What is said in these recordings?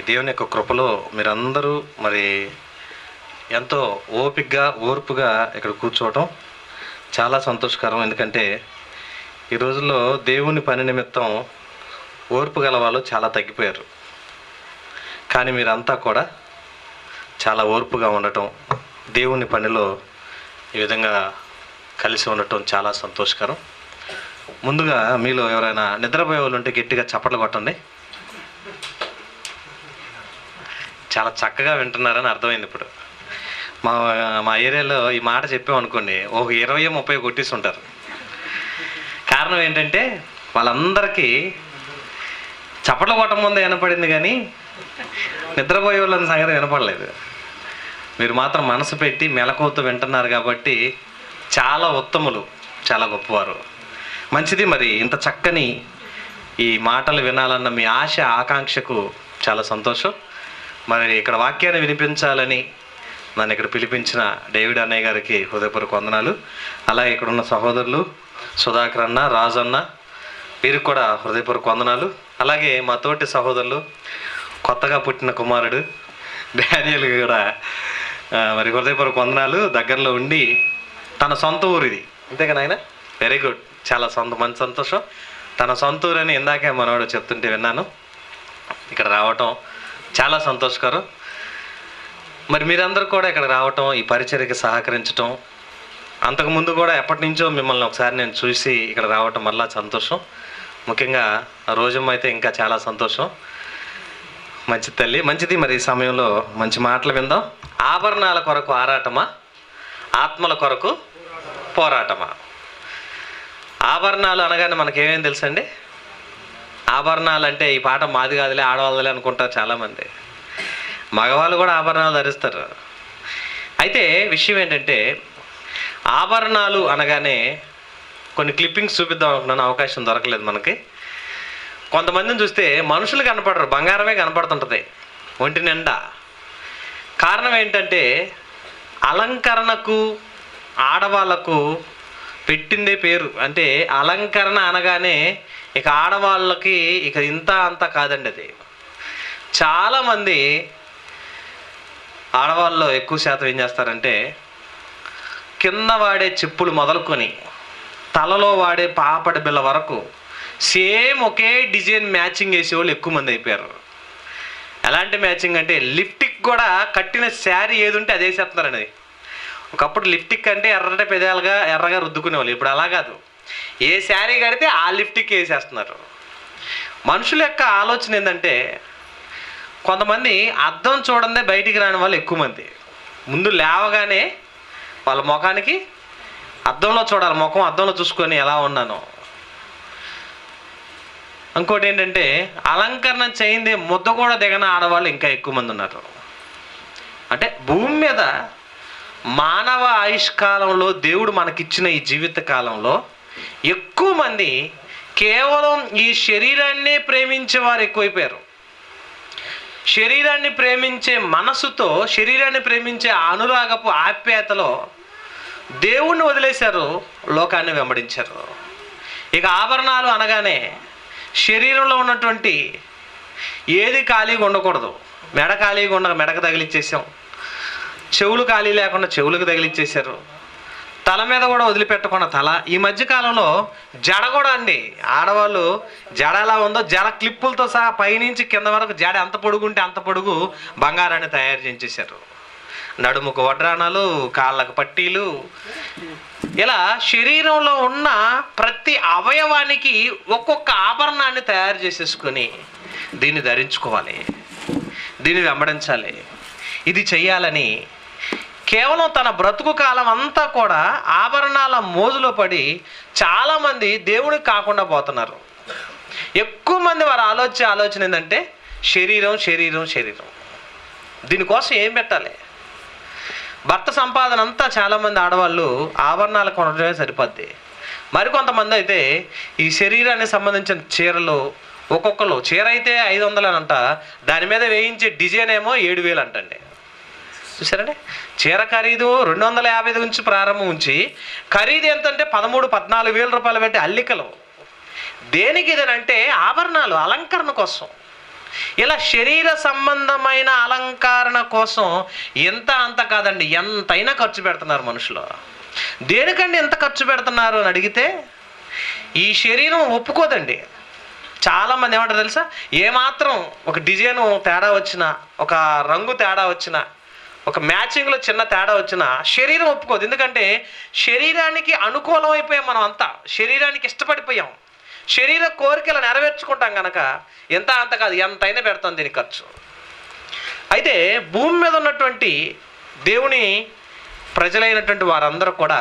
దేవుని యొక్క కృపలో మీరందరూ మరి ఎంతో ఓర్పుగా ఇక్కడ కూర్చోవటం చాలా సంతోషకరం. ఎందుకంటే ఈ రోజుల్లో దేవుని పని నిమిత్తం ఓర్పు గల వాళ్ళు చాలా తగ్గిపోయారు. కానీ మీరంతా కూడా చాలా ఓర్పుగా ఉండటం, దేవుని పనిలో ఈ విధంగా కలిసి ఉండటం చాలా సంతోషకరం. ముందుగా మీలో ఎవరైనా నిద్రపోయే వాళ్ళు ఉంటే గట్టిగా చప్పట్లు కొట్టండి. చాలా చక్కగా వింటున్నారని అర్థమైంది. ఇప్పుడు మా ఏరియాలో ఈ మాట చెప్పామనుకోండి, ఒక 20-30 కొట్టేసి ఉంటారు. కారణం ఏంటంటే వాళ్ళందరికీ చప్పట్లు కొట్టడం ముందే వినపడింది, కానీ నిద్రపోయే వాళ్ళని సంగతి వినపడలేదు. మీరు మాత్రం మనసు పెట్టి మెలకువతో వింటున్నారు కాబట్టి చాలా ఉత్తములు, చాలా గొప్పవారు. మంచిది. మరి ఇంత చక్కని ఈ మాటలు వినాలన్న మీ ఆశ ఆకాంక్షకు చాలా సంతోషం. మరి ఇక్కడ వాక్యాన్ని వినిపించాలని నన్ను ఇక్కడ పిలిపించిన డేవిడ్ అన్నయ్య గారికి హృదయపూర్వక వందనాలు. అలాగే ఇక్కడ ఉన్న సహోదరులు సుధాకర్ అన్న, రాజన్న, వీరికి కూడా హృదయపూర్వక వందనాలు. అలాగే మా తోటి సహోదరులు కొత్తగా పుట్టిన కుమారుడు డానియల్ కూడా మరి హృదయపూర్వక వందనాలు. దగ్గరలో ఉండి తన సొంత ఊరు ఇది, అంతేగా నాయన? Very good. చాలా మంచి సంతోషం. తన సొంత ఊరు అని ఇందాకే మనవాడు చెప్తుంటే విన్నాను. ఇక్కడ రావటం చాలా సంతోషకరం. మరి మీరందరూ కూడా ఇక్కడ రావటం, ఈ పరిచర్యకి సహకరించటం, అంతకుముందు కూడా ఎప్పటి నుంచో మిమ్మల్ని ఒకసారి నేను చూసి ఇక్కడ రావటం వల్ల సంతోషం. ముఖ్యంగా రోజమ్మ అయితే ఇంకా చాలా సంతోషం. మంచి తల్లి, మంచిది. మరి ఈ సమయంలో మంచి మాటలు విందాం. ఆభరణాల కొరకు ఆరాటమా, ఆత్మల కొరకు పోరాటమా? ఆభరణాలు అనగానే మనకేమేం తెలుసండి? ఆభరణాలు అంటే ఈ పాట మాది కాదులే, ఆడవాళ్ళలే అనుకుంటారు చాలామంది. మగవాళ్ళు కూడా ఆభరణాలు ధరిస్తారు. అయితే విషయం ఏంటంటే, ఆభరణాలు అనగానే కొన్ని క్లిప్పింగ్స్ చూపిద్దాం అనుకున్నాను, అవకాశం దొరకలేదు మనకి. కొంతమందిని చూస్తే మనుషులు కనపడరు, బంగారమే కనపడుతుంటుంది ఒంటి నిండా. కారణం ఏంటంటే అలంకరణకు ఆడవాళ్ళకు పెట్టిందే పేరు. అంటే అలంకరణ అనగానే ఇక ఆడవాళ్ళకి ఇక ఇంత అంత కాదండి. అది చాలామంది ఆడవాళ్ళలో ఎక్కువ శాతం ఏం చేస్తారంటే, కింద వాడే చెప్పులు మొదలుకొని తలలో వాడే పాపడి బిళ్ళ వరకు సేమ్ ఒకే డిజైన్ మ్యాచింగ్ వేసేవాళ్ళు ఎక్కువ మంది అయిపోయారు. ఎలాంటి మ్యాచింగ్ అంటే లిప్టిక్ కూడా కట్టిన శారీ ఏది ఉంటే అదే వేసేస్తున్నారండి. ఒకప్పుడు లిప్టిక్ అంటే ఎర్రగా రుద్దుకునేవాళ్ళు. ఇప్పుడు అలా కాదు, ఏ శారీ కడితే ఆ లిప్టిక్ వేసేస్తున్నారు. మనుషుల యొక్క ఆలోచన ఏంటంటే, కొంతమంది అద్దం చూడందే బయటికి రాని వాళ్ళు ఎక్కువ మంది. ముందు లేవగానే వాళ్ళ ముఖానికి అద్దంలో చూడాలి, ముఖం అద్దంలో చూసుకొని ఎలా ఉన్నానో. ఇంకోటి ఏంటంటే, అలంకరణ చేయింది ముద్ద కూడా దిగన ఆడవాళ్ళు ఇంకా ఎక్కువ మంది ఉన్నారు. అంటే భూమి మీద మానవ ఆయుష్కాలంలో దేవుడు మనకిచ్చిన ఈ జీవిత కాలంలో ఎక్కువ మంది కేవలం ఈ శరీరాన్నే ప్రేమించే వారు ఎక్కువైపోయారు. శరీరాన్ని ప్రేమించే మనసుతో, శరీరాన్ని ప్రేమించే అనురాగపు ఆప్యాయతలో దేవుణ్ణి వదిలేశారు, లోకాన్ని వెంబడించారు. ఇక ఆభరణాలు అనగానే శరీరంలో ఉన్నటువంటి ఏది ఖాళీగా ఉండకూడదు. మెడ ఖాళీగా ఉండక మెడకు తగిలిచ్చేసాం, చెవులు ఖాళీ లేకుండా చెవులకు తగిలిచ్చేశారు, తల మీద కూడా వదిలిపెట్టకుండా తల. ఈ మధ్యకాలంలో జడ కూడా అండి, ఆడవాళ్ళు జడ ఎలా ఉందో జడ క్లిప్పులతో సహా పైనుంచి కింద వరకు జడ ఎంత పొడుగుంటే అంత పొడుగు బంగారాన్ని తయారు చేసేసారు. నడుముకు వడ్రాణాలు, కాళ్ళకు పట్టీలు, ఇలా శరీరంలో ఉన్న ప్రతి అవయవానికి ఒక్కొక్క ఆభరణాన్ని తయారు చేసేసుకొని దీన్ని ధరించుకోవాలి, దీన్ని వెంబడించాలి, ఇది చెయ్యాలని కేవలం తన బ్రతుకు కాలం అంతా కూడా ఆభరణాల మోజులో పడి చాలామంది దేవుడికి కాకుండా పోతున్నారు. ఎక్కువ మంది వారి ఆలోచన ఏంటంటే శరీరం శరీరం శరీరం. దీనికోసం ఏం పెట్టాలి? భర్త సంపాదన అంతా చాలామంది ఆడవాళ్ళు ఆభరణాలు కొనడమే సరిపోద్ది. మరికొంతమంది అయితే ఈ శరీరానికి సంబంధించిన చీరలు, ఒక్కొక్కరు చీర అయితే 500 అంట, దాని మీద వేయించే డిజైన్ ఏమో 7,000 అంటండి. చూసారండి, చీర ఖరీదు 250 నుంచి ప్రారంభం ఉంచి ఖరీదు ఎంతంటే 13-14 వేల రూపాయలు పెట్టి అల్లికలు. దేనికి ఇదనంటే ఆభరణాలు, అలంకరణ కోసం. ఇలా శరీర సంబంధమైన అలంకరణ కోసం ఎంత అంత కాదండి, ఎంతైనా ఖర్చు పెడుతున్నారు మనుషులు. దేనికండి ఎంత ఖర్చు పెడుతున్నారు అని అడిగితే ఈ శరీరం ఒప్పుకోదండి. చాలామంది ఏమంటారు తెలుసా, ఏమాత్రం ఒక డిజైన్ తేడా వచ్చినా, ఒక రంగు తేడా వచ్చినా, ఒక మ్యాచింగ్లో చిన్న తేడా వచ్చినా శరీరం ఒప్పుకోదు. ఎందుకంటే శరీరానికి అనుకూలం అయిపోయాం మనం అంతా, శరీరానికి ఇష్టపడిపోయాం, శరీర కోరికలు నెరవేర్చుకుంటాం కనుక ఎంత అంత కాదు, ఎంతైనా పెడతాం దీనికి ఖర్చు. అయితే భూమి మీద ఉన్నటువంటి దేవుని ప్రజలైనటువంటి వారందరూ కూడా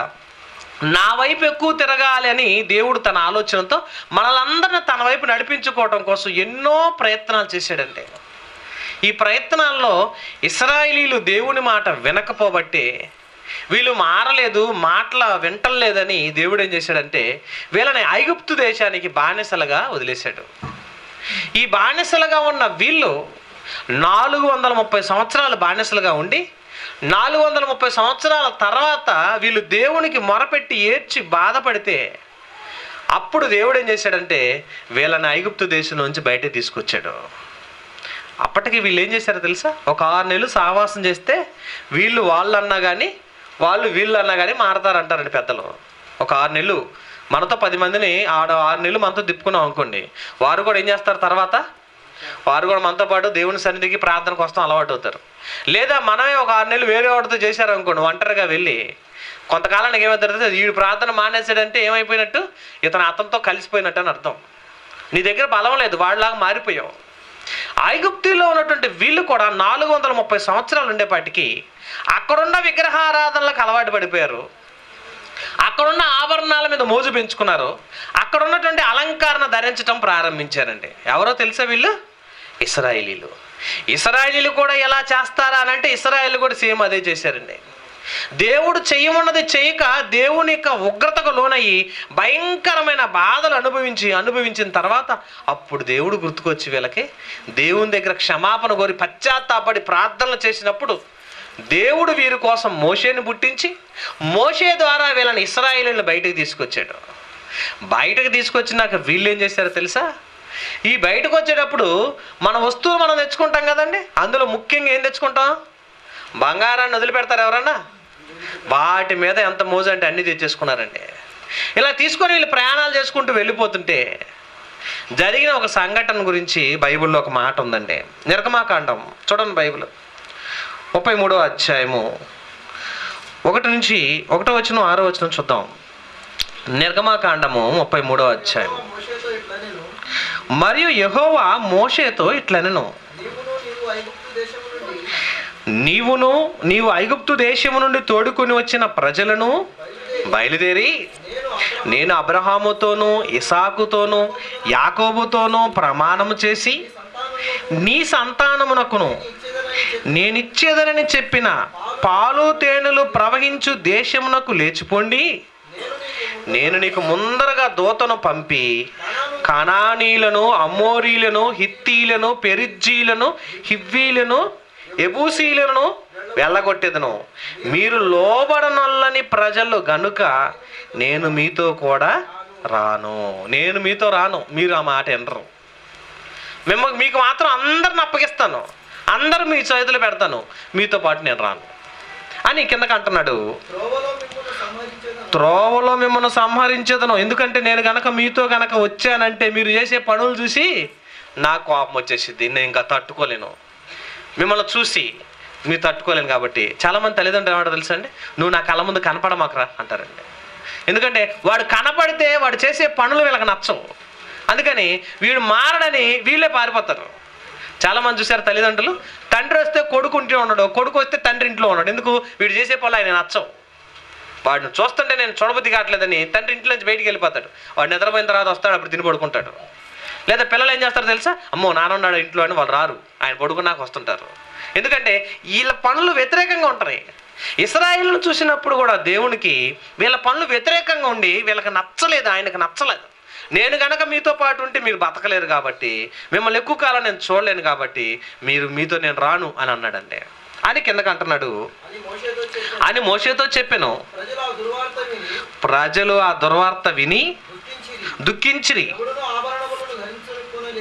నా వైపు ఎక్కువ తిరగాలి అని దేవుడు తన ఆలోచనతో మనలందరినీ తన వైపు నడిపించుకోవడం కోసం ఎన్నో ప్రయత్నాలు చేశాడంటే, ఈ ప్రయత్నాల్లో ఇశ్రాయేలీలు దేవుని మాట వినకపోబట్టే, వీళ్ళు మారలేదు, మాటల వింటలేదని దేవుడు ఏం చేశాడంటే వీళ్ళని ఐగుప్తు దేశానికి బానిసలుగా వదిలేశాడు. ఈ బానిసలుగా ఉన్న వీళ్ళు 430 సంవత్సరాలు బానిసలుగా ఉండి 430 సంవత్సరాల తర్వాత వీళ్ళు దేవునికి మొరపెట్టి ఏడ్చి బాధపడితే అప్పుడు దేవుడు ఏం చేశాడంటే వీళ్ళని ఐగుప్తు దేశం నుంచి బయట తీసుకొచ్చాడు. అప్పటికి వీళ్ళు ఏం చేశారో తెలుసా, ఒక 6 నెలలు సహవాసం చేస్తే వీళ్ళు వాళ్ళన్నా కానీ వాళ్ళు వీళ్ళు అన్నా కానీ మారతారంటారండి పెద్దలు. ఒక 6 నెలలు మనతో 10 మందిని 6 నెలలు మనతో తిప్పుకున్నాం అనుకోండి, వారు కూడా ఏం చేస్తారు, తర్వాత వారు కూడా మనతో పాటు దేవుని సన్నిధికి ప్రార్థనకు వస్తాం అలవాటు అవుతారు. లేదా మనమే ఒక 6 నెలలు వేరే వాడితో చేశారనుకోండి, ఒంటరిగా వెళ్ళి కొంతకాలానికి ఏమవుతుంది, వీడు ప్రార్థన మానేసాడంటే ఏమైపోయినట్టు, ఇతను అతనితో కలిసిపోయినట్టు అని అర్థం. నీ దగ్గర బలం లేదు, వాడిలాగా మారిపోయావు. ఐగుప్తులో ఉన్నటువంటి వీళ్ళు కూడా 430 సంవత్సరాలు ఉండేపాటికి అక్కడున్న విగ్రహారాధనలకు అలవాటు పడిపోయారు, అక్కడున్న ఆభరణాల మీద మోజు పెంచుకున్నారు, అక్కడ ఉన్నటువంటి అలంకరణ ధరించడం ప్రారంభించారండి. ఎవరో తెలుసా వీళ్ళు? ఇశ్రాయేలీలు. ఇశ్రాయేలీలు కూడా ఎలా చేస్తారా అని అంటే ఇశ్రాయేలు కూడా సేమ్ అదే చేశారండి. దేవుడు చెయ్యమన్నది చేయక దేవుని యొక్క ఉగ్రతకు లోనయ్యి భయంకరమైన బాధలు అనుభవించిన తర్వాత అప్పుడు దేవుడు గుర్తుకొచ్చి వీళ్ళకి దేవుని దగ్గర క్షమాపణ కోరి పశ్చాత్తాపడి ప్రార్థనలు చేసినప్పుడు దేవుడు వీరి కోసం మోషేని పుట్టించి మోషే ద్వారా వీళ్ళని ఇశ్రాయేలీయులను బయటకు తీసుకొచ్చాడు. బయటకు తీసుకొచ్చినాక వీళ్ళు ఏం చేశారో తెలుసా, ఈ బయటకు వచ్చేటప్పుడు మన వస్తువులు మనం తెచ్చుకుంటాం కదండి, అందులో ముఖ్యంగా ఏం తెచ్చుకుంటాం, బంగారాన్ని వదిలిపెడతారు ఎవరన్నా, వాటి మీద ఎంత మోజు అంటే అన్నీ తెచ్చేసుకున్నారండి. ఇలా తీసుకొని వీళ్ళు ప్రయాణాలు చేసుకుంటూ వెళ్ళిపోతుంటే జరిగిన ఒక సంఘటన గురించి బైబిల్లో ఒక మాట ఉందండి. నిర్గమాకాండం చూడండి, బైబిల్ 33వ అధ్యాయము 1 నుంచి 1వ వచనం 6వ వచనం చూద్దాం. నిర్గమాకాండము 33వ అధ్యాయం. మరియు యెహోవా మోషేతో ఇట్లనెను, నీవు ఐగుప్తు దేశము నుండి తోడుకొని వచ్చిన ప్రజలను బయలుదేరి నేను అబ్రహాముతోనూ ఇసాకుతోనూ యాకోబుతోనూ ప్రమాణము చేసి నీ సంతానమునకును నేనిచ్చేదనని చెప్పిన పాలు తేనెలు ప్రవహించు దేశమునకు లేచిపోండి, నేను నీకు ముందరగా దూతను పంపి కనానీయులను, అమోరీలను, హిత్తీలను, పెరిజ్జీలను, హివ్వీలను, ఎబూసీలను వెళ్ళగొట్టెదను. మీరు లోబడనొల్లని ప్రజలు గనుక నేను మీతో కూడా రాను. నేను మీతో రాను, మీరు ఆ మాట వినరు. మీకు మాత్రం అందరిని అప్పగిస్తాను, అందరూ మీ చేతులు పెడతాను, మీతో పాటు నేను రాను అని కిందకి అంటున్నాడు. త్రోవలో మిమ్మల్ని సంహరించేదను, ఎందుకంటే నేను గనక మీతో గనక వచ్చానంటే మీరు చేసే పనులు చూసి నాకు కోపం వచ్చేసిద్ది, నేను ఇంకా తట్టుకోలేను, మిమ్మల్ని చూసి మీరు తట్టుకోలేను. కాబట్టి చాలామంది తల్లిదండ్రులు ఏమంటారు తెలుసా అండి, నువ్వు నా కళ్ళ ముందు కనపడమాకరా అంటారండి. ఎందుకంటే వాడు కనపడితే వాడు చేసే పనులు వీళ్ళకి నచ్చవు, అందుకని వీడు మారడని వీళ్ళే పారిపోతారు. చాలామంది చూశారు తల్లిదండ్రులు, తండ్రి వస్తే కొడుకు ఇంట్లో ఉన్నాడు, కొడుకు వస్తే తండ్రి ఇంట్లో ఉన్నాడు. ఎందుకు? వీడు చేసే పనులు ఆయన నచ్చవు, వాడిని చూస్తుంటే నేను చూడబుద్ధి కావట్లేదని తండ్రి ఇంట్లో నుంచి బయటికి వెళ్ళిపోతాడు. వాడు నిద్రపోయిన తర్వాత వస్తాడు, అప్పుడు తిని పడుకుంటాడు. లేదా పిల్లలు ఏం చేస్తారో తెలుసా, అమ్మో నాన్న ఉన్నాడు ఇంట్లో అని వాళ్ళు రారు, ఆయన పడుకున్నాక వస్తుంటారు. ఎందుకంటే వీళ్ళ పనులు వ్యతిరేకంగా ఉంటాయి. ఇశ్రాయేలును చూసినప్పుడు కూడా దేవునికి వీళ్ళ పనులు వ్యతిరేకంగా ఉండి వీళ్ళకి నచ్చలేదు, ఆయనకు నచ్చలేదు. నేను కనుక మీతో పాటు ఉంటే మీరు బతకలేరు కాబట్టి, మిమ్మల్ని ఎక్కువ కాలం నేను చూడలేను కాబట్టి మీతో నేను రాను అని అన్నాడండి. అని కిందకి అంటున్నాడు, అని మోషేతో చెప్పాను. ప్రజలు ఆ దుర్వార్త విని దుఃఖించిరి,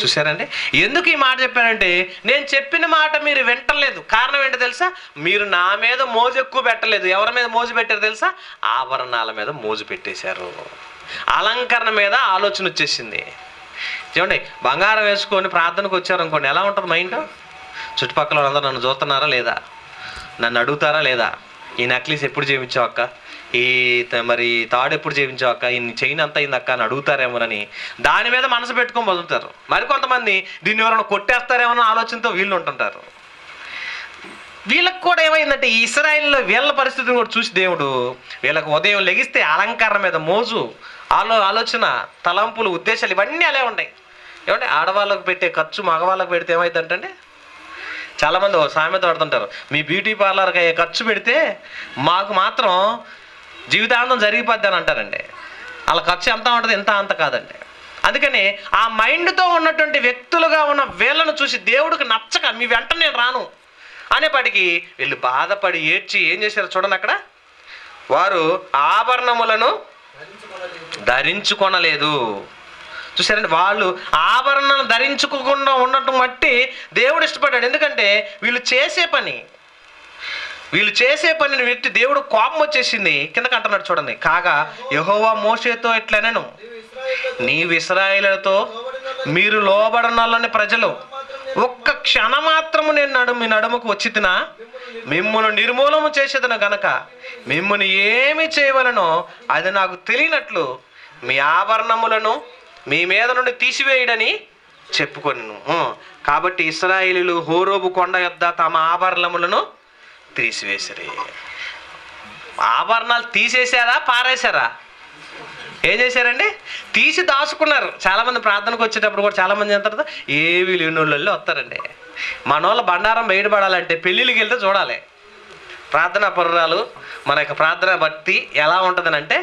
చూసారండి, ఎందుకు ఈ మాట చెప్పారంటే, నేను చెప్పిన మాట మీరు వింటలేదు. కారణం ఏంటో తెలుసా? మీరు నా మీద మోజు ఎక్కువ పెట్టలేదు. ఎవరి మీద మోజు పెట్టారు తెలుసా? ఆభరణాల మీద మోజు పెట్టేశారు. అలంకరణ మీద ఆలోచన వచ్చేసింది. చూడండి, బంగారం వేసుకొని ప్రార్థనకు వచ్చారు అనుకోండి, ఎలా ఉంటుంది మైండ్? చుట్టుపక్కల వాళ్ళందరూ నన్ను చూస్తున్నారా లేదా, నన్ను అడుగుతారా లేదా, ఈ నెక్లెస్ ఎప్పుడు చేయించావు అక్క, ఈ మరి తాడు ఎప్పుడు చేయించావు అక్క, ఈ చైన్ అంత అయింది అక్క అని అడుగుతారేమోనని దాని మీద మనసు పెట్టుకొని బతుకుతారు. మరికొంతమంది దీన్ని ఎవరైనా కొట్టేస్తారేమో ఆలోచనతో వీళ్ళు ఉంటుంటారు. వీళ్ళకి కూడా ఏమైందంటే, ఈ ఇశ్రాయేలులో వీళ్ళ పరిస్థితిని కూడా చూసి దేవుడు వీళ్ళకి ఉదయం లెగిస్తే అలంకరణ మీద మోజు, ఆలోచన, తలంపులు, ఉద్దేశాలు ఇవన్నీ అలా ఉంటాయి. ఏమంటే ఆడవాళ్ళకు పెట్టే ఖర్చు మగవాళ్ళకు పెడితే ఏమైందంటే, చాలామంది సామెత పడుతుంటారు, మీ బ్యూటీ పార్లర్కి అయ్యే ఖర్చు పెడితే మాకు మాత్రం జీవితాంతం జరిగిపోద్ది అని అంటారండి. వాళ్ళ ఖర్చు ఎంత ఉంటుంది, ఎంత అంత కాదండి. అందుకని ఆ మైండ్తో ఉన్నటువంటి వ్యక్తులుగా ఉన్న వీళ్ళను చూసి దేవుడికి నచ్చక మీ వెంట నేను రాను అనేపాటికి వీళ్ళు బాధపడి ఏడ్చి ఏం చేశారు చూడండి, అక్కడ వారు ఆభరణములను ధరించుకొనలేదు. చూసారండి, వాళ్ళు ఆభరణాలను ధరించుకోకుండా ఉండటం బట్టి దేవుడు ఇష్టపడ్డాడు. ఎందుకంటే వీళ్ళు చేసే పనిని పెట్టి దేవుడు కోపం వచ్చేసింది. కిందకి అంటున్నాడు చూడండి, కాగా యెహోవా మోషేతో ఇట్లనెను, నీవు ఇశ్రాయేలుతో మీరు లోబడనల్లని ప్రజలు ఒక్క క్షణమాత్రము నేను మీ నడుముకు వచ్చితినా మిమ్మును నిర్మూలము చేసేదను గనక మిమ్మును ఏమి చేయవలనో అది నాకు తెలియనట్లు మీ ఆభరణములను మీ మీద నుండి తీసివేయడని చెప్పుకొను. కాబట్టి ఇశ్రాయేలీయులు హోరేబు కొండ యొద్ద తమ ఆభరణములను తీసివేసిరి. ఆభరణాలు తీసేశారా, పారేశారా? ఏం చేశారండి? తీసి దాచుకున్నారు. చాలామంది ప్రార్థనకు వచ్చేటప్పుడు కూడా చాలామంది అంటారు, ఏవి లేని వాళ్ళు వస్తారండి. మన వాళ్ళ బండారం బయటపడాలంటే పెళ్ళిళ్ళకి వెళ్తే చూడాలి. ప్రార్థనా పరురాలు మన యొక్క ప్రార్థన భక్తి ఎలా ఉంటుందని అంటే,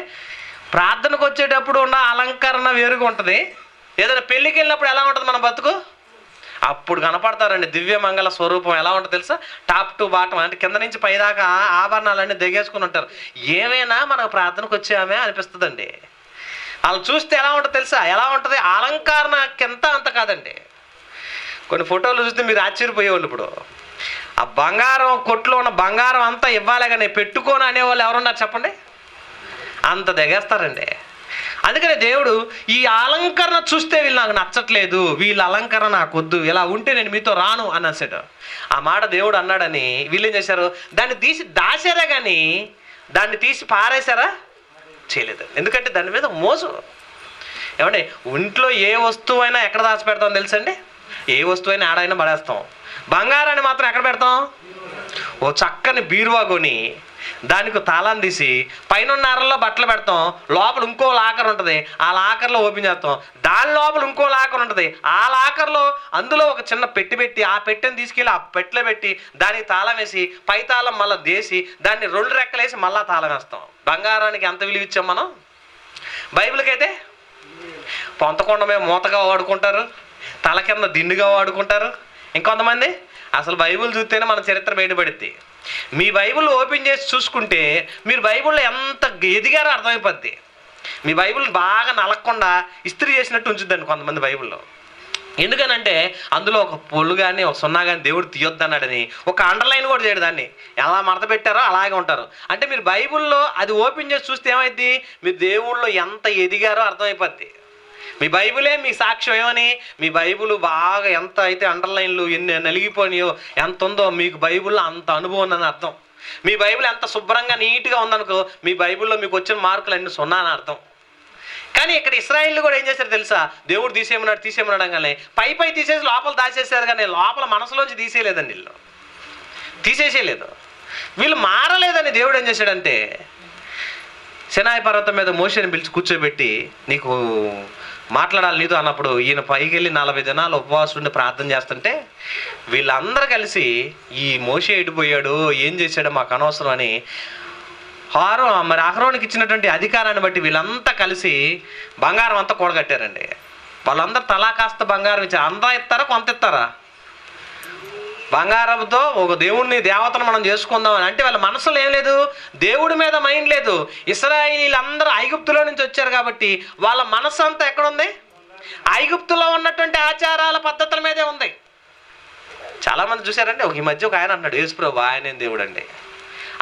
ప్రార్థనకు వచ్చేటప్పుడు ఉన్న అలంకరణ వేరుగా ఉంటుంది. ఏదైనా పెళ్ళికి వెళ్ళినప్పుడు ఎలా ఉంటుంది మన బతుకు? అప్పుడు కనపడతారండి దివ్య మంగళ స్వరూపం. ఎలా ఉంటుంది తెలుసా? టాప్ టు బాటం, అంటే కింద నుంచి పైదాకా ఆభరణాలన్నీ దిగేసుకుని ఉంటారు. ఏమైనా మనకు ప్రార్థనకు వచ్చామే అనిపిస్తుందండి. వాళ్ళు చూస్తే ఎలా ఉంటుంది తెలుసా? ఎలా ఉంటుంది? అలంకరణ కింద అంత కాదండి. కొన్ని ఫోటోలు చూస్తే మీరు ఆశ్చర్యపోయేవాళ్ళు. ఇప్పుడు ఆ బంగారం కొట్లో ఉన్న బంగారం అంతా ఇవ్వాలి కానీ పెట్టుకోని అనేవాళ్ళు ఎవరున్నారు చెప్పండి? అంత దిగేస్తారండి. అందుకనే దేవుడు ఈ అలంకరణ చూస్తే వీళ్ళు నాకు నచ్చట్లేదు, వీళ్ళ అలంకరణ నాకు వద్దు, ఇలా ఉంటే నేను మీతో రాను అన్నాడు. ఆ మాట దేవుడు అన్నాడని వీళ్ళు ఏం చేశారు? దాన్ని తీసి దాచారా కానీ దాన్ని తీసి పారేశారా? చేయలేదు. ఎందుకంటే దాని మీద మోసు. ఏమంటే ఇంట్లో ఏ వస్తువు అయినా ఎక్కడ దాచిపెడతాం తెలుసండి? ఏ వస్తువు అయినా ఆడైనా పడేస్తాం. బంగారాన్ని మాత్రం ఎక్కడ పెడతాం? ఓ చక్కని బీరువా కొని దానికి తాళం తీసి పైన అరల్లో బట్టలు పెడతాం, లోపల ఇంకో లాకర్ ఉంటుంది, ఆ లాకర్లో ఓపెన్ చేస్తాం. దాని లోపల ఇంకో లాకర్ ఉంటుంది, ఆ లాకర్లో అందులో ఒక చిన్న పెట్టి ఆ పెట్టెని తీసుకెళ్ళి ఆ పెట్టెలో పెట్టి దానికి తాళం వేసి పై తాళం మళ్ళీ దేసి దాన్ని 2 రెక్కలేసి మళ్ళీ తాళం వేస్తాం. బంగారానికి ఎంత విలువ ఇచ్చాం మనం? బైబిల్కి అయితే పొంతకొండమే మూతగా వాడుకుంటారు, తల కింద దిండుగా వాడుకుంటారు. ఇంకొంతమంది అసలు బైబిల్ చూస్తేనే మన చరిత్ర బయటపడుద్ది. మీ బైబిల్ ఓపెన్ చేసి చూసుకుంటే మీరు బైబిల్లో ఎంత ఎదిగారో అర్థమైపోద్ది. మీ బైబిల్ బాగా నలగకుండా ఇస్త్రీ చేసినట్టు ఉంచుద్దండి కొంతమంది బైబిల్లో. ఎందుకనంటే అందులో ఒక పొల్లు కానీ ఒక సున్నా కానీ దేవుడు తీయొద్దు అన్నాడని ఒక అండర్లైన్ కూడా చేయడు. దాన్ని ఎలా మడత పెట్టారో అలాగే ఉంటారు. అంటే మీరు బైబిల్లో అది ఓపెన్ చేసి చూస్తే ఏమైంది? మీరు దేవుళ్ళు ఎంత ఎదిగారో అర్థమైపోద్ది. మీ బైబిలే మీ సాక్ష్యం. ఏమని? మీ బైబిల్ బాగా ఎంత అయితే అండర్లైన్లు ఎన్ని నలిగిపోయినాయో ఎంత ఉందో మీకు బైబిల్లో అంత అనుభవం ఉందని అర్థం. మీ బైబిల్ ఎంత శుభ్రంగా నీట్గా ఉందనుకో మీ బైబిల్లో మీకు వచ్చిన మార్కులు అన్ని 0 అని అర్థం. కానీ ఇక్కడ ఇశ్రాయేలు కూడా ఏం చేశారు తెలుసా? దేవుడు తీసేయమన్నాడు కానీ పై తీసేసి లోపల దాచేసారు, కానీ లోపల మనసులోంచి తీసేయలేదండి. వీళ్ళు తీసేసేయలేదు. వీళ్ళు మారలేదని దేవుడు ఏం చేశాడంటే సినాయి పర్వతం మీద మోషేని పిలిచి కూర్చోబెట్టి నీకు మాట్లాడాలి నీతో అన్నప్పుడు ఈయన పైకి వెళ్ళి 40 దినాలు ఉపవాసం ఉండి ప్రార్థన చేస్తుంటే వీళ్ళందరూ కలిసి ఈ మోషే ఎడిపోయాడు, ఏం చేశాడో మాకు అనవసరం అని అహరోనుకి ఇచ్చినటువంటి అధికారాన్ని బట్టి వీళ్ళంతా కలిసి బంగారం అంతా కూడగట్టారండి. వాళ్ళందరూ తలా కాస్త బంగారం ఇచ్చారు. అంతా ఇస్తారా కొంత ఇస్తారా? బంగారంతో ఒక దేవుడిని దేవతను మనం చేసుకుందామని. అంటే వాళ్ళ మనసులో ఏం లేదు? దేవుడి మీద మైండ్ లేదు. ఇశ్రాయేలీలందరూ ఐగుప్తులో నుంచి వచ్చారు కాబట్టి వాళ్ళ మనసు అంతా ఎక్కడుంది? ఐగుప్తులో ఉన్నటువంటి ఆచారాల పద్ధతుల మీదే ఉంది. చాలామంది చూశారండి. ఈ మధ్య ఒక ఆయన అన్నాడు, యేసుప్రభు ఆయనేం దేవుడు అండి,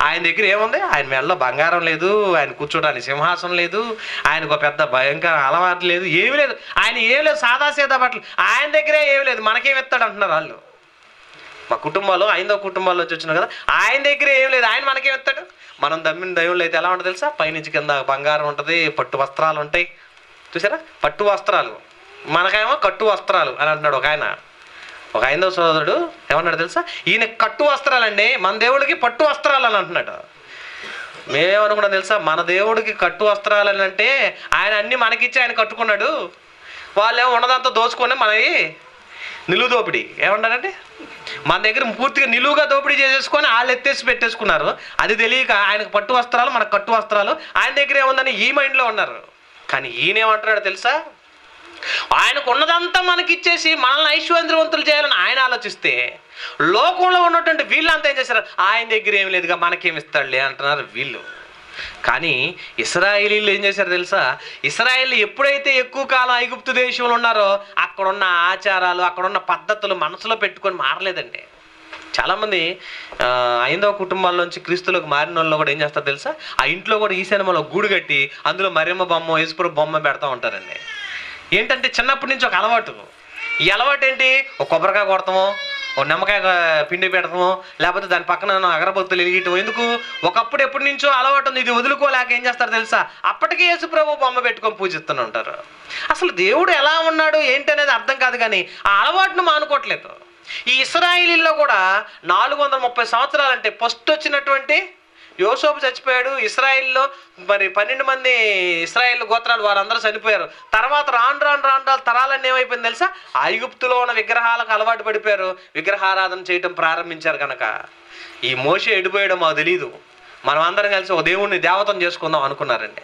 ఆయన దగ్గర ఏముంది, ఆయన మెడలో బంగారం లేదు, ఆయన కూర్చోడానికి సింహాసనం లేదు, ఆయనకు ఒక పెద్ద భయంకర అలవాటు లేదు, ఏమీ లేదు, ఆయన ఏం లేదు, సాదాసీదా బట్టలు, ఆయన దగ్గరే ఏమి లేదు, మనకేం ఇస్తాడు అంటున్నారు వాళ్ళు. మా కుటుంబాలు 5వ కుటుంబాల్లో వచ్చి వచ్చినాం కదా, ఆయన దగ్గర ఏం లేదు, ఆయన మనకేం ఇస్తాడు. మనం దమ్మిన దైవంలో అయితే ఎలా ఉంటుంది తెలుసా, పైనుంచి కింద బంగారం ఉంటుంది, పట్టు వస్త్రాలు ఉంటాయి. చూసారా, పట్టు వస్త్రాలు, మనకేమో కట్టు వస్త్రాలు అని అంటున్నాడు ఒక ఆయన. ఒక 5వ సోదరుడు ఏమన్నాడు తెలుసా, ఈయన కట్టు వస్త్రాలండి, మన దేవుడికి పట్టు వస్త్రాలు అని అంటున్నాడు. మేమేమనుకున్నాం తెలుసా, మన దేవుడికి కట్టు వస్త్రాలు అని అంటే ఆయన అన్ని మనకిచ్చి ఆయన కట్టుకున్నాడు, వాళ్ళేమో ఉన్నదంతా దోచుకొని మనవి నిలువు దోపిడీ ఏమన్నారంటే, మన దగ్గర పూర్తిగా నిలువుగా దోపిడీ చేసేసుకొని వాళ్ళు ఎత్తేసి పెట్టేసుకున్నారు. అది తెలియక ఆయనకు పట్టు వస్త్రాలు, మనకు కట్టు వస్త్రాలు, ఆయన దగ్గర ఏముందని ఈ మైండ్లో ఉన్నారు. కానీ ఈయనేమంటున్నాడు తెలుసా, ఆయనకు ఉన్నదంతా మనకిచ్చేసి మనల్ని ఐశ్వర్యవంతులు చేయాలని ఆయన ఆలోచిస్తే, లోకంలో ఉన్నటువంటి వీళ్ళంతా ఏం చేశారు, ఆయన దగ్గర ఏం లేదుగా మనకేమి ఇస్తాడులే అంటున్నారు వీళ్ళు. కానీ ఇశ్రాయేలీలు ఏం చేశారు తెలుసా, ఇశ్రాయేలు ఎప్పుడైతే ఎక్కువ కాలం ఐగుప్తు దేశంలో ఉన్నారో అక్కడున్న ఆచారాలు, అక్కడున్న పద్ధతులు మనసులో పెట్టుకొని మారలేదండి. చాలామంది 5వ కుటుంబాల్లోంచి క్రీస్తులకు మారిన వాళ్ళు కూడా ఏం చేస్తారు తెలుసా, ఆ ఇంట్లో కూడా ఈ సినిమాలో గూడు కట్టి అందులో మరియమ్మ బొమ్మ, యేసుప్రభు బొమ్మ పెడతా ఉంటారండి. ఏంటంటే చిన్నప్పటి నుంచి ఒక అలవాటు. ఈ అలవాటు ఏంటి, ఒక కొబ్బరికాయ కొడతామో, ఒక నిమ్మకాయ పిండి పెడతామో, లేకపోతే దాని పక్కన అగరబత్తులు వెలిగియటం. ఎందుకు, ఒకప్పుడు ఎప్పటి నుంచో అలవాటు ఉంది, ఇది వదులుకోలేక ఏం చేస్తారు తెలుసా, అప్పటికే యేసుప్రభు బొమ్మ పెట్టుకొని పూజిస్తూనే ఉంటారు. అసలు దేవుడు ఎలా ఉన్నాడు ఏంటి అనేది అర్థం కాదు, కానీ ఆ అలవాటును మానుకోవట్లేదు. ఈ ఇశ్రాయేలీల్లో కూడా 430 సంవత్సరాలంటే ఫస్ట్ వచ్చినటువంటి యోసేపు చచ్చిపోయాడు. ఇశ్రాయేల్లో మరి 12 మంది ఇశ్రాయేల్ గోత్రాలు వారందరూ చనిపోయారు. తర్వాత రాను తరాలన్నీ ఏమైపోయింది తెలుసా, ఐగుప్తులో ఉన్న విగ్రహాలకు అలవాటు పడిపోయారు, విగ్రహారాధన చేయటం ప్రారంభించారు. కనుక ఈ మోషే ఎడిపోయాడో మాకు తెలియదు, మనం అందరం కలిసి ఒక దేవుణ్ణి దేవతం చేసుకుందాం అనుకున్నారండి.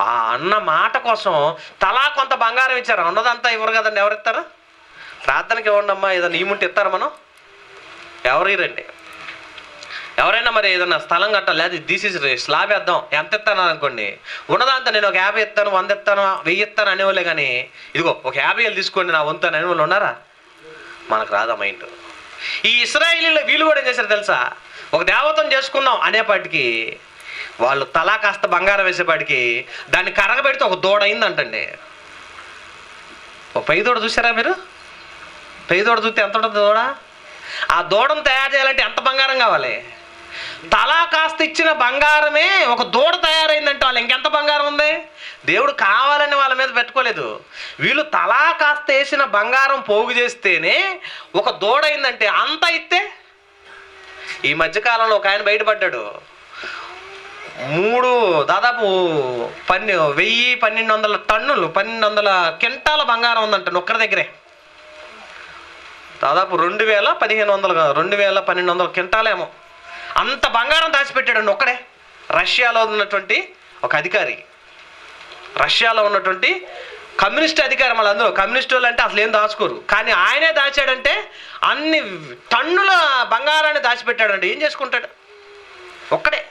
ఆ అన్న మాట కోసం తలా కొంత బంగారం ఇచ్చారు. ఉన్నదంతా ఇవ్వరు కదండి, ఎవరిస్తారు, ప్రార్థనకి ఇవ్వండి అమ్మా, ఏదైనా ఈముంటే ఇస్తారా, మనం ఎవరు ఇరండి. ఎవరైనా మరి ఏదైనా స్థలం కట్టాలి, అది తీసేసి స్లాబ్ వేద్దాం, ఎంత ఇస్తాను అనుకోండి, ఉన్నదంతా నేను ఒక 50 ఇస్తాను, 100 ఇస్తాను, 1000 ఇస్తాను అనేవాళ్ళే. కానీ ఇదిగో ఒక 50,000 తీసుకోండి నా వంతు అని అనేవాళ్ళు ఉన్నారా, మనకు రాదా మైండ్. ఈ ఇశ్రాయేలీలో వీళ్ళు కూడా ఏం చేశారు తెలుసా, ఒక దేవతం చేసుకుందాం అనేపాటికి వాళ్ళు తలా కాస్త బంగారం వేసేపాటికి దాన్ని కరగబెడితే ఒక దూడ అయిందంటండి. ఒక పై దూడ చూసారా మీరు, పై దూడ చూస్తే ఎంత ఉంటుంది దూడ, ఆ దూడను తయారు చేయాలంటే ఎంత బంగారం కావాలి, తలా కాస్త ఇచ్చిన బంగారమే ఒక దూడ తయారైందంటే వాళ్ళు ఇంకెంత బంగారం ఉంది. దేవుడు కావాలని వాళ్ళ మీద పెట్టుకోలేదు, వీళ్ళు తలా కాస్త వేసిన బంగారం పోగు చేస్తేనే ఒక దూడ అయిందంటే అంత ఇస్తే. ఈ మధ్యకాలంలో ఒక ఆయన బయటపడ్డాడు, దాదాపు 1000-1200 టన్నులు 1200 క్వింటాల బంగారం ఉందంట ఒక్కరి దగ్గరే. దాదాపు 2100-1200 క్వింటాలేమో అంత బంగారం దాచిపెట్టాడు ఒక్కడే. రష్యాలో ఉన్నటువంటి ఒక అధికారి, రష్యాలో ఉన్నటువంటి కమ్యూనిస్ట్ అధికారి, మళ్ళీ అందులో కమ్యూనిస్ట్ వాళ్ళు అంటే అసలు ఏం దాచుకోరు, కానీ ఆయనే దాచాడంటే అన్ని టన్నుల బంగారాన్ని దాచిపెట్టాడంటే ఏం చేసుకుంటాడు ఒక్కడే.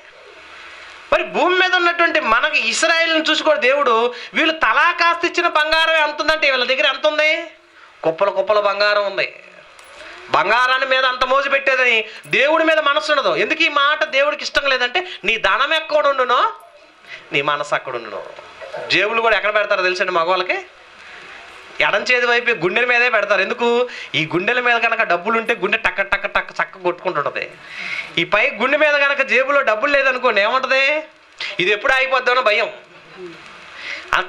మరి భూమి మీద ఉన్నటువంటి మనకి ఇశ్రాయేలుని చూసుకోడు దేవుడు, వీళ్ళు తలా కాస్త ఇచ్చిన బంగారం ఎంత ఉందంటే వీళ్ళ దగ్గర ఎంత ఉంది, కుప్పల బంగారం ఉంది. బంగారాన్ని మీద అంత మోజు పెట్టేదని దేవుడి మీద మనసు ఉండదు. ఎందుకు ఈ మాట దేవుడికి ఇష్టం లేదంటే, నీ ధనం ఎక్కడ ఉండునో నీ మనసు అక్కడ ఉండును. జేబులు కూడా ఎక్కడ పెడతారో తెలుసండి, మగవాళ్ళకి ఎడం చేతి వైపు గుండెల మీదే పెడతారు. ఎందుకు, ఈ గుండెల మీద కనుక డబ్బులు ఉంటే గుండె టక్క టక్క టక్క చక్క కొట్టుకుంటుంటుంది. ఈ పై గుండె మీద కనుక జేబులో డబ్బులు లేదనుకోండి ఏముంటుంది, ఇది ఎప్పుడు అయిపోద్దామో భయం.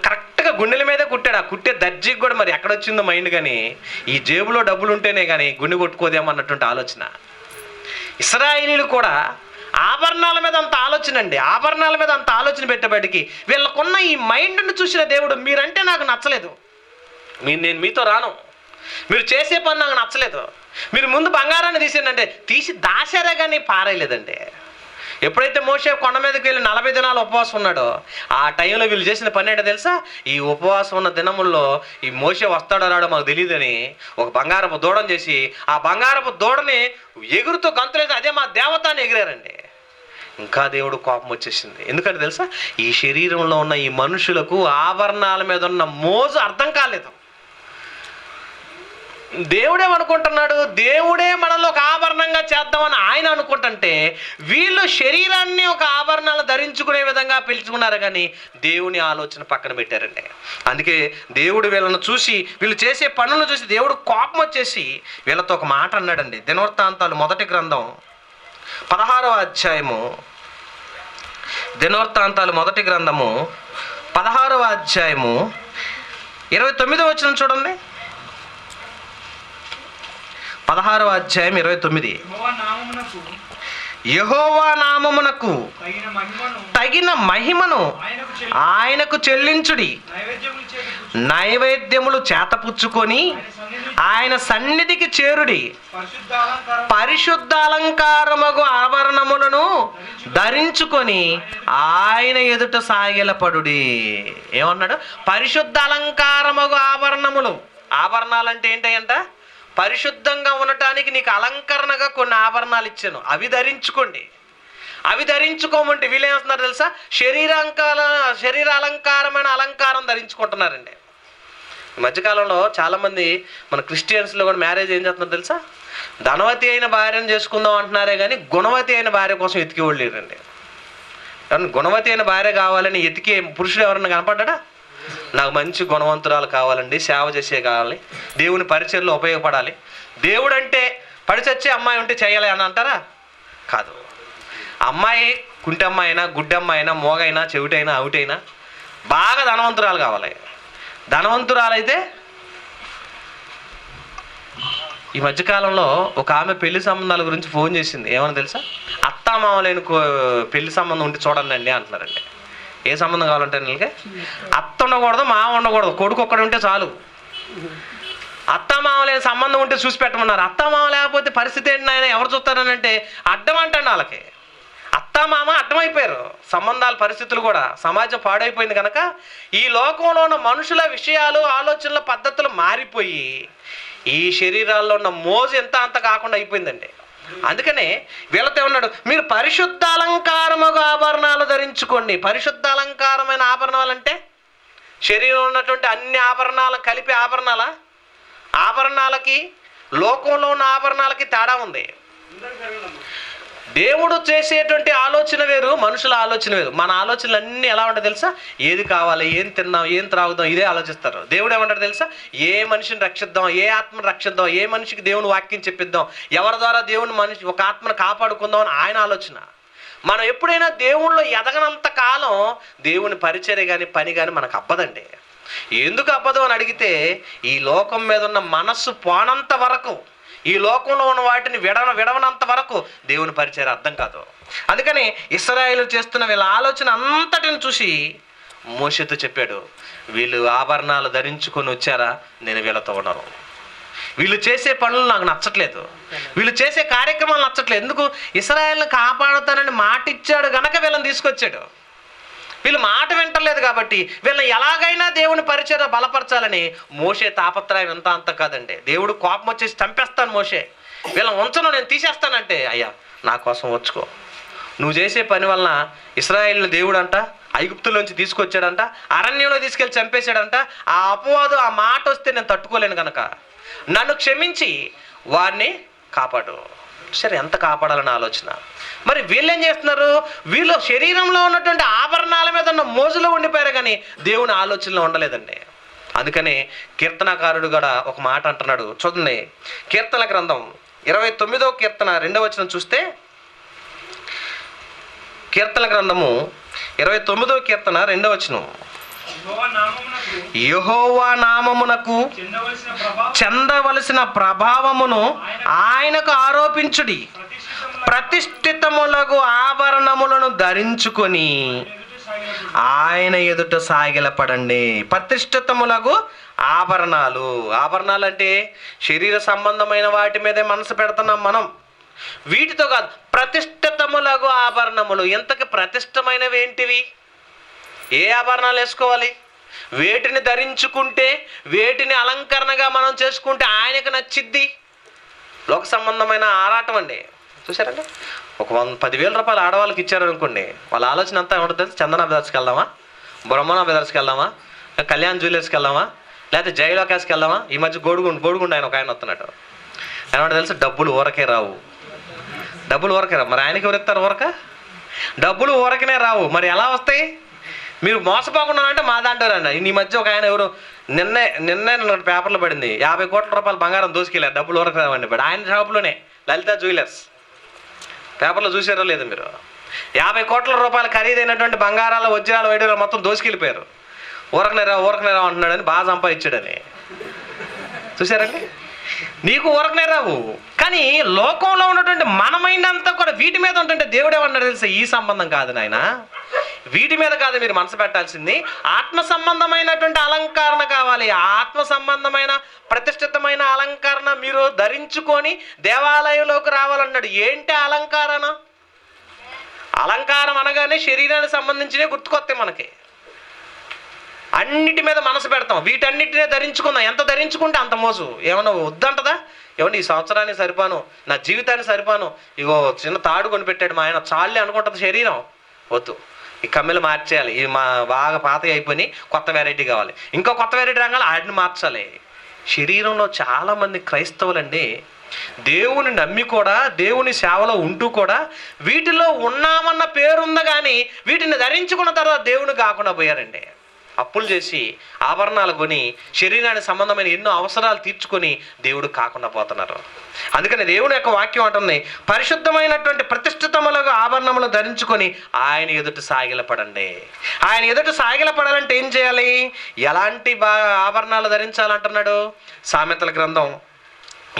కరెక్ట్గా గుండెల మీదే కుట్టాడు. ఆ కుట్టే దర్జీకి కూడా మరి ఎక్కడొచ్చిందో మైండ్, కానీ ఈ జేబులో డబ్బులు ఉంటేనే కానీ గుండె కొట్టుకోదేమో అన్నటువంటి ఆలోచన. ఇశ్రాయేలీలు కూడా ఆభరణాల మీద అంత ఆలోచన అండి, ఆభరణాల మీద అంత ఆలోచన పెట్టేబడికి వీళ్ళకున్న ఈ మైండ్ను చూసిన దేవుడు, మీరంటే నాకు నచ్చలేదు, నేను మీతో రాను, మీరు చేసే పని నాకు నచ్చలేదు, మీరు ముందు బంగారాన్ని తీసేయండి తీసి దాశారే కానీ పారేయలేదండి. ఎప్పుడైతే మోషే కొండ మీదకి వెళ్ళి 40 దినాలు ఉపవాసం ఉన్నాడో ఆ టైంలో వీళ్ళు చేసిన పని ఏంటో తెలుసా, ఈ ఉపవాసం ఉన్న దినముల్లో ఈ మోషే వస్తాడో రాడో మాకు తెలియదని ఒక బంగారపు దూడను చేసి ఆ బంగారపు దూడని ఎగురుతూ గంతులేదు, అదే మా దేవతాన్ని ఎగిరారండి. ఇంకా దేవుడు కోపం వచ్చేసింది. ఎందుకంటే తెలుసా, ఈ శరీరంలో ఉన్న ఈ మనుషులకు ఆభరణాల మీద ఉన్న మోజు అర్థం కాలేదు. దేవుడేమనుకుంటున్నాడు? దేవుడే మనలో ఒక ఆభరణంగా చేద్దామని ఆయన అనుకుంటుంటే వీళ్ళు శరీరాన్ని ఒక ఆభరణాలు ధరించుకునే విధంగా పిలుచుకున్నారు, కానీ దేవుని ఆలోచన పక్కన పెట్టారండి. అందుకే దేవుడు వీళ్ళను చూసి, వీళ్ళు చేసే పనులను చూసి దేవుడు కోపం వచ్చేసి వీళ్ళతో ఒక మాట అన్నాడండి. దినవృత్తాంతాలు మొదటి గ్రంథం 16వ అధ్యాయము, దినవృత్తాంతాలు మొదటి గ్రంథము 16వ అధ్యాయము 29వ వచనం చూడండి. 16వ అధ్యాయం 29. యెహోవా నామమునకు తగిన మహిమను ఆయనకు చెల్లించుడి, నైవేద్యములు చేతపుచ్చుకొని ఆయన సన్నిధికి చేరుడి, పరిశుద్ధ అలంకారమగు ఆభరణములను ధరించుకొని ఆయన ఎదుట సాగిలపడుడి. ఏమన్నాడు? పరిశుద్ధ అలంకారమగు ఆభరణములు. ఆభరణాలంటే ఏంటంట? పరిశుద్ధంగా ఉండటానికి నీకు అలంకరణగా కొన్ని ఆభరణాలు ఇచ్చాను, అవి ధరించుకోండి. అవి ధరించుకోమంటే వీళ్ళు ఏమవుతున్నారు తెలుసా? శరీర అలంకారమైన అలంకారం ధరించుకుంటున్నారండి. ఈ మధ్యకాలంలో చాలామంది మన క్రిస్టియన్స్లో కూడా మ్యారేజ్ ఏం చేస్తున్నారు తెలుసా? ధనవతి అయిన భార్యను చేసుకుందాం అంటున్నారే కానీ గుణవతి అయిన భార్య కోసం ఎతికేవాళ్ళు లేరండి. కానీ గుణవతి అయిన భార్య కావాలని ఎతికే పురుషుడు ఎవరన్నా కనపడ్డా? నాకు మంచి గుణవంతురాలు కావాలండి, సేవ చేసే కావాలి, దేవుని పరిచయంలో ఉపయోగపడాలి, దేవుడు అంటే పడిచచ్చే అమ్మాయి ఉంటే చేయాలి అని అంటారా? కాదు. అమ్మాయి కుంటమ్మాయి అయినా, గుడ్డమ్మాయి అయినా, మోగైనా, చెవిటైనా, అవుటైనా బాగా ధనవంతురాలు కావాలి. ధనవంతురాలైతే ఈ మధ్యకాలంలో ఒక ఆమె పెళ్లి సంబంధాల గురించి ఫోన్ చేసింది. ఏమని తెలుసా? అత్తామామలేని పెళ్లి సంబంధం ఉంటే చూడండి అండి అంటున్నారండి. ఏ సంబంధం కావాలంటే నీళ్ళకి అత్త ఉండకూడదు, మామ ఉండకూడదు, కొడుకు ఒక్కడు ఉంటే చాలు. అత్త మామ లేని సంబంధం ఉంటే చూసి పెట్టమన్నారు. అత్త మామ లేకపోతే పరిస్థితి ఏంటి ఆయన? ఎవరు చూస్తారని అంటే అడ్డం అంటండి వాళ్ళకి. అత్త మామ అడ్డమైపోయారు. సంబంధాల పరిస్థితులు కూడా, సమాజం పాడైపోయింది కనుక ఈ లోకంలో ఉన్న మనుషుల విషయాలు, ఆలోచనల పద్ధతులు మారిపోయి ఈ శరీరాల్లో ఉన్న మోజు ఎంత అంత కాకుండా అయిపోయిందండి. అందుకనే వీళ్ళతో ఉన్నాడు, మీరు పరిశుద్ధ అలంకారముగా ఆభరణాలు ధరించుకోండి. పరిశుద్ధ అలంకారమైన ఆభరణాలు అంటే శరీరంలో ఉన్నటువంటి అన్ని ఆభరణాలు కలిపి ఆభరణాలకి లోకంలో ఉన్న ఆభరణాలకి తేడా ఉంది. దేవుడు చేసేటువంటి ఆలోచన వేరు, మనుషుల ఆలోచన వేరు. మన ఆలోచనలు అన్నీ ఎలా ఉంటాయి తెలుసా? ఏది కావాలి, ఏం తిన్నాం, ఏం త్రాగుదాం, ఇదే ఆలోచిస్తారు. దేవుడు ఏమంటాడు తెలుసా? ఏ మనిషిని రక్షిద్దాం, ఏ ఆత్మను రక్షిద్దాం, ఏ మనిషికి దేవుని వాక్యం చెప్పిద్దాం, ఎవరి ద్వారా దేవుని మనిషి ఒక ఆత్మను కాపాడుకుందాం అని ఆయన ఆలోచన. మనం ఎప్పుడైనా దేవుణ్ణిలో ఎదగనంత కాలం దేవుని పరిచర్య కానీ పని కానీ మనకు అబ్బదండి. ఎందుకు అబ్బదు అని అడిగితే, ఈ లోకం మీద ఉన్న మనస్సు పోనంత వరకు, ఈ లోకంలో ఉన్న వాటిని విడవనంత వరకు దేవుని పరిచయం అర్థం కాదు. అందుకని ఇశ్రాయేలు చేస్తున్న వీళ్ళ ఆలోచన అంతటిని చూసి మోషేతో చెప్పాడు, వీళ్ళు ఆభరణాలు ధరించుకొని వచ్చారా, నేను వీళ్ళతో ఉండను. వీళ్ళు చేసే పనులు నాకు నచ్చట్లేదు, వీళ్ళు చేసే కార్యక్రమాలు నచ్చట్లేదు. ఎందుకు? ఇశ్రాయేలుని కాపాడుతానని మాట ఇచ్చాడు గనక వీళ్ళని తీసుకొచ్చాడు. వీళ్ళు మాట వింటలేదు కాబట్టి వీళ్ళని ఎలాగైనా దేవుని పరిచయం బలపరచాలని మోషే తాపత్రయం ఎంత అంత కాదండి. దేవుడు కోపం వచ్చేసి చంపేస్తాను మోషే, వీళ్ళని ఉంచను, నేను తీసేస్తానంటే, అయ్యా నా కోసం వచ్చుకో, నువ్వు చేసే పని వలన ఇశ్రాయేలుని దేవుడు అంట ఐగుప్తులోంచి తీసుకొచ్చాడంట, అరణ్యంలో తీసుకెళ్ళి చంపేశాడంట. ఆ అపవాదు, ఆ మాట వస్తే నేను తట్టుకోలేను కనుక నన్ను క్షమించి వారిని కాపాడు. సరే, ఎంత కాపాడాలని ఆలోచన. మరి వీళ్ళు ఏం చేస్తున్నారు? వీళ్ళు శరీరంలో ఉన్నటువంటి ఆభరణాల మీద ఉన్న మోజులో ఉండిపోయారు కానీ దేవుని ఆలోచనలో ఉండలేదండి. అందుకని కీర్తనకారుడు కూడా ఒక మాట అంటున్నాడు, చూడండి. కీర్తన గ్రంథం 29వ కీర్తన 2వ వచనం చూస్తే, కీర్తన గ్రంథము 29వ కీర్తన 2వ వచనం, యెహోవా నామమునకు చెందవలసిన ప్రభావమును ఆయనకు ఆరోపించుడి, ప్రతిష్ఠితములకు ఆభరణములను ధరించుకొని ఆయన ఎదుట సాగిలపడండి. ప్రతిష్ఠితములకు ఆభరణాలు. ఆభరణాలు అంటే శరీర సంబంధమైన వాటి మీదే మనసు పెడుతున్నాం మనం, వీటితో కాదు. ప్రతిష్ఠితములకు ఆభరణములు. ఇంతకు ప్రతిష్టమైనవి ఏంటివి? ఏ ఆభరణాలు వేసుకోవాలి? వేటిని ధరించుకుంటే, వేటిని అలంకరణగా మనం చేసుకుంటే ఆయనకు నచ్చిద్ది? లోక సంబంధమైన ఆరాటం అండి. చూసారండి, ఒక 10,000 రూపాయలు ఆడవాళ్ళకి ఇచ్చారనుకోండి, వాళ్ళ ఆలోచన అంతా ఏమంటుంది? చందన బ్రదర్స్కి వెళ్దామా, బ్రహ్మణ బ్రదర్స్కి వెళ్దామా, కళ్యాణ్ జ్యువెలర్స్కి వెళ్దామా, లేకపోతే జైలోకాస్కి వెళ్దామా? ఈ మధ్య బోడుగుండు ఆయన ఒక ఆయన వస్తున్నాడు. ఏమంటే తెలుసు, డబ్బులు ఊరకే రావు. డబ్బులు ఊరకే రావు. మరి ఆయనకి ఎవరు ఇస్తారు ఊరక? డబ్బులు ఊరకనే రావు. మరి ఎలా వస్తాయి? మీరు మోసపోకుండా అంటే మా దాంటారండి. ఈ మధ్య ఒక ఆయన ఎవరు నిన్నే పేపర్లో పడింది, 50 కోట్ల రూపాయలు బంగారం దోసుకెళ్ళారు, డబ్బులు ఊరక రావండి. బట్ ఆయన షాపులోనే, లలిత జ్యువెలర్స్, పేపర్లో చూసారో లేదు మీరు? 50 కోట్ల రూపాయలు ఖరీదైనటువంటి బంగారాలు, వజ్రాలు, వైడూరాలు మొత్తం దోసుకెళ్ళిపోయారు. ఊరకనే రావు అంటున్నాడని, బాగా సంపాదించాడని. చూసారండి? నీకు ఊరకనే రావు. కానీ లోకంలో ఉన్నటువంటి మన మైండ్ అంతా కూడా వీటి మీద ఉంటుంటే దేవుడు ఏమన్నాడు తెలుసా? ఈ సంబంధం కాదు నాయన, వీటి మీద కాదు మీరు మనసు పెట్టాల్సింది, ఆత్మ సంబంధమైనటువంటి అలంకరణ కావాలి. ఆత్మ సంబంధమైన ప్రతిష్ఠితమైన అలంకరణ మీరు ధరించుకొని దేవాలయంలోకి రావాలన్నాడు. ఏంటి అలంకరణ? అలంకారం అనగానే శరీరానికి సంబంధించినవి గుర్తుకొస్తాయి మనకి. అన్నిటి మీద మనసు పెడతాం, వీటన్నిటినే ధరించుకుందాం. ఎంత ధరించుకుంటే అంత మోసు. ఏమన్నా వద్దంటదా? ఏమన్నా ఈ సంవత్సరానికి సరిపాను, నా జీవితానికి సరిపాను, ఇగో చిన్న తాడు కొనిపెట్టాడు మా ఆయన, చాలే అనుకుంటుంది శరీరం. వద్దు, ఈ కమ్మెలు మార్చేయాలి, ఇవి బాగా పాత అయిపోయి కొత్త వెరైటీ కావాలి, ఇంకో కొత్త వెరైటీ రంగాలి, వాటిని మార్చాలి. శరీరంలో చాలామంది క్రైస్తవులండి దేవుని నమ్మి కూడా, దేవుని సేవలో ఉంటూ కూడా వీటిలో ఉన్నామన్న పేరుంది కానీ వీటిని ధరించుకున్న తర్వాత దేవుని కాకుండా పోయారండి. అప్పులు చేసి ఆభరణాలు కొని శరీరానికి సంబంధమైన ఎన్నో అవసరాలు తీర్చుకొని దేవుడు కాకుండా పోతున్నారు. అందుకని దేవుని యొక్క వాక్యం అంటుంది, పరిశుద్ధమైనటువంటి ప్రతిష్ఠితములకు ఆభరణములు ధరించుకొని ఆయన ఎదుట సాగిలపడండి. ఆయన ఎదుట సాగిలపడాలంటే ఏం చేయాలి? ఎలాంటి ఆభరణాలు ధరించాలంటున్నాడు? సామెతల గ్రంథం